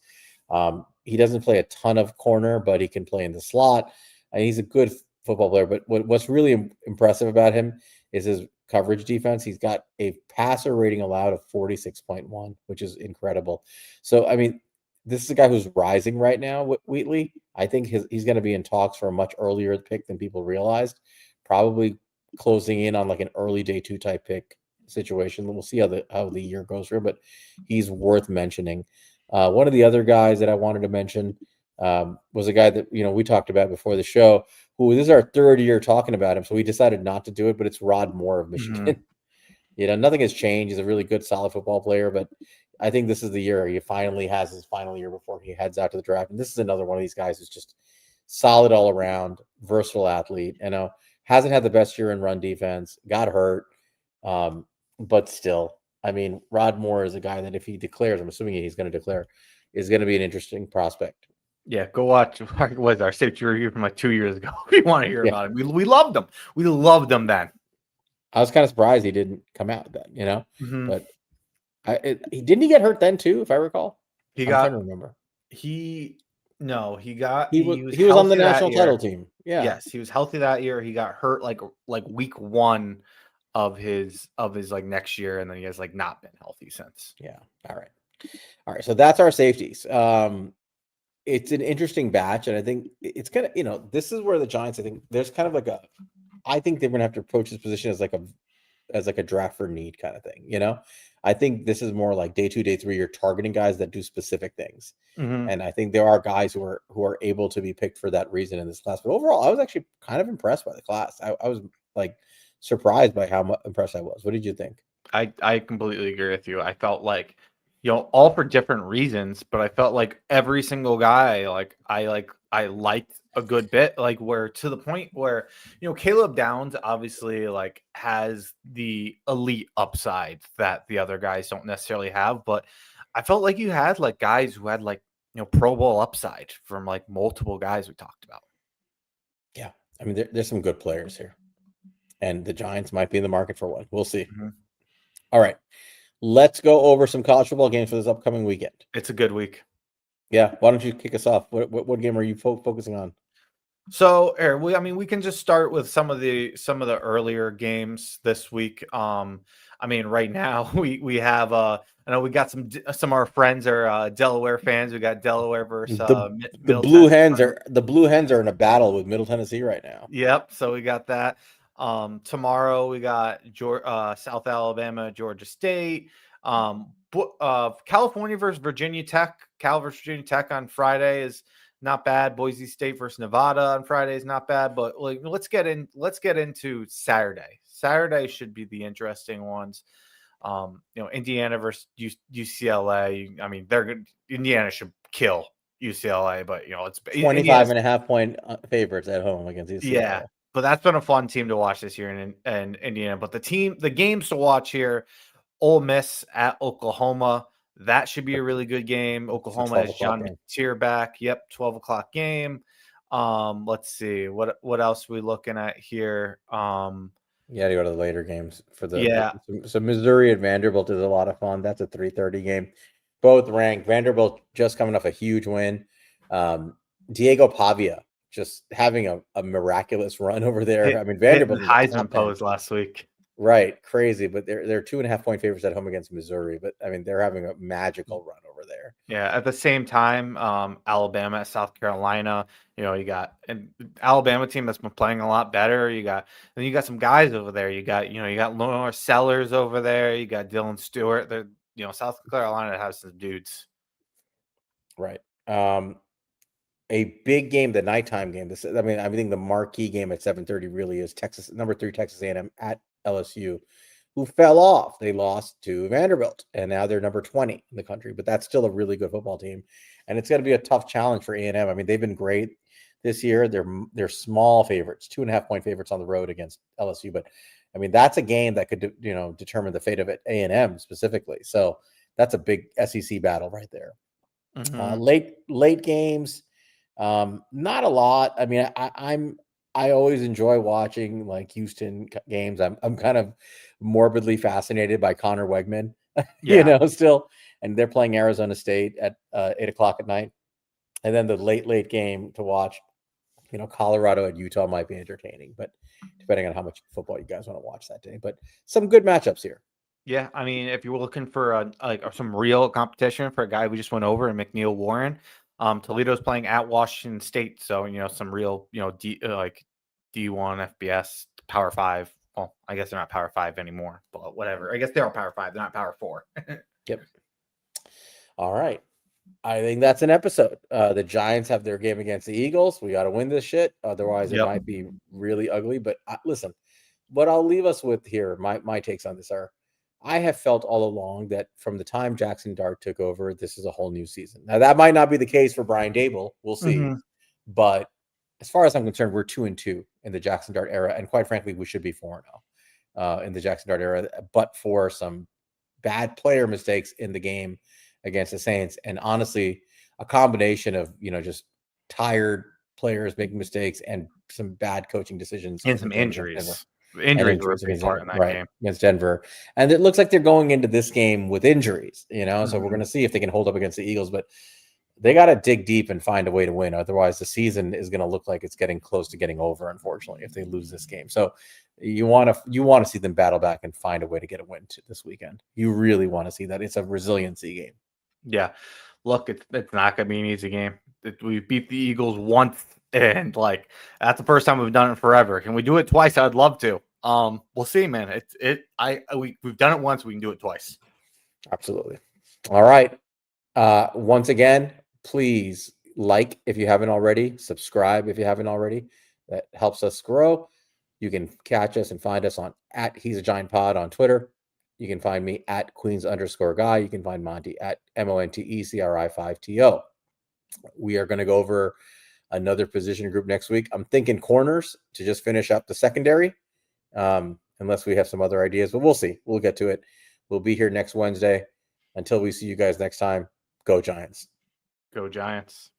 He doesn't play a ton of corner, but he can play in the slot, and he's a good football player. But what's really impressive about him is his coverage defense. He's got a passer rating allowed of 46.1, which is incredible. So, I mean, this is a guy who's rising right now, Wheatley. I think he's going to be in talks for a much earlier pick than people realized, probably closing in on like an early day 2 type pick situation. We'll see how the year goes for him, but he's worth mentioning. One of the other guys that I wanted to mention was a guy that, we talked about before the show, who this is our third year talking about him. So we decided not to do it, but it's Rod Moore of Michigan. Nothing has changed. He's a really good, solid football player, but I think this is the year he finally has his final year before he heads out to the draft. And this is another one of these guys who's just solid all around, versatile athlete. Hasn't had the best year in run defense, got hurt. But still, I mean, Rod Moore is a guy that if he declares, I'm assuming he's going to declare, is going to be an interesting prospect. Yeah, go watch what our safety review from like 2 years ago. We want to hear about him. We loved him. We loved him then. I was kind of surprised he didn't come out then, but he get hurt then too, if I recall. I'm trying to remember. He was on the national title team. Yeah. Yes, he was healthy that year. He got hurt like week 1 of his like next year, and then he has like not been healthy since. Yeah. All right. So that's our safeties. It's an interesting batch, and I think it's kind of, this is where the Giants, I think there's kind of like I think they're going to have to approach this position as like a draft for need kind of thing. I think this is more like day 2, day 3, you're targeting guys that do specific things. And I think there are guys who are able to be picked for that reason in this class. But overall, I was actually kind of impressed by the class. I was like surprised by how impressed I was. What did you think? I completely agree with you. I felt like, all for different reasons, but I felt like every single guy, I liked a good bit, like where to the point where, Caleb Downs obviously like has the elite upside that the other guys don't necessarily have. But I felt like you had like guys who had like, Pro Bowl upside from like multiple guys we talked about. Yeah. I mean, there's some good players here, and the Giants might be in the market for one. We'll see. All right. Let's go over some college football games for this upcoming weekend. It's a good week. Yeah. Why don't you kick us off? What game are you focusing on? So, Aaron, we can just start with some of the earlier games this week. Right now we have I know we got some of our friends are Delaware fans. We got Delaware versus the Blue Hens are in a battle with Middle Tennessee right now. Yep. So we got that. Tomorrow we got South Alabama, Georgia State, California versus Virginia Tech. Cal versus Virginia Tech on Friday is not bad. Boise State versus Nevada on Friday is not bad. But let's get into Saturday. Saturday should be the interesting ones. Indiana versus UCLA. I mean, they're good. Indiana should kill UCLA, but it's 25.5-point favorites at home against UCLA. Yeah, but that's been a fun team to watch this year in Indiana. But the games to watch here: Ole Miss at Oklahoma. That should be a really good game. Oklahoma has John McTeer back. Yep, 12 o'clock game. Let's see what else are we looking at here. Yeah, to go to the later games for so Missouri and Vanderbilt is a lot of fun. That's a 3:30 game. Both ranked. Vanderbilt just coming off a huge win. Diego Pavia just having a miraculous run over there. I mean, Vanderbilt Heisman pose last week. Right, crazy, but they're 2.5-point favorites at home against Missouri. But I mean, they're having a magical run over there. Yeah, at the same time, Alabama at South Carolina. You got an Alabama team that's been playing a lot better. You got some guys over there. You got Lower Sellers over there. You got Dylan Stewart. South Carolina has some dudes. Right. A big game, the nighttime game. I think the marquee game at 7:30 really is number 3 Texas A&M at LSU, who fell off. They lost to Vanderbilt, and now they're number 20 in the country. But that's still a really good football team, and it's going to be a tough challenge for A&M. I mean, they've been great this year. They're small favorites, 2.5-point favorites on the road against LSU. But I mean, that's a game that could determine the fate of A&M specifically. So that's a big SEC battle right there. Mm-hmm. Late games. Not a lot. I mean, I always enjoy watching like Houston games. I'm kind of morbidly fascinated by Connor Wegman, still, and they're playing Arizona State at 8:00 at night, and then the late game to watch. Colorado at Utah might be entertaining, but depending on how much football you guys want to watch that day. But some good matchups here. Yeah, I mean, if you're looking for some real competition for a guy we just went over in McNeil Warren. Toledo's playing at Washington State, so some real D1 FBS Power 5. Well, I guess they're not Power 5 anymore, but whatever. I guess they are Power 5. They're not Power 4. Yep. All right. I think that's an episode. The Giants have their game against the Eagles. We got to win this shit. Otherwise, it might be really ugly. But listen, what I'll leave us with here, my takes on this are, I have felt all along that from the time Jackson Dart took over, this is a whole new season. Now, that might not be the case for Brian Dable. We'll see. Mm-hmm. But as far as I'm concerned, we're 2-2 in the Jackson Dart era. And quite frankly, we should be 4-0 in the Jackson Dart era, but for some bad player mistakes in the game against the Saints. And honestly, a combination of, just tired players making mistakes and some bad coaching decisions. And some injuries. Injuries were a big part in that game against Denver, and it looks like they're going into this game with injuries. Mm-hmm. So we're going to see if they can hold up against the Eagles, but they got to dig deep and find a way to win. Otherwise, the season is going to look like it's getting close to getting over. Unfortunately, if they lose this game, so you want to see them battle back and find a way to get a win this weekend. You really want to see that. It's a resiliency game. Yeah, look, it's not going to be an easy game. We beat the Eagles once. And that's the first time we've done it forever. Can we do it twice? I'd love to. We'll see, man. We've done it once. We can do it twice. Absolutely. All right. Once again, please like if you haven't already. Subscribe if you haven't already. That helps us grow. You can catch us and find us on @He'sAGiantPod on Twitter. You can find me @Queens_guy. You can find Monty @MONTECRI5TO. We are going to go over another position group next week. I'm thinking corners to just finish up the secondary, unless we have some other ideas, but we'll see. We'll get to it. We'll be here next Wednesday. Until we see you guys next time, go Giants. Go Giants.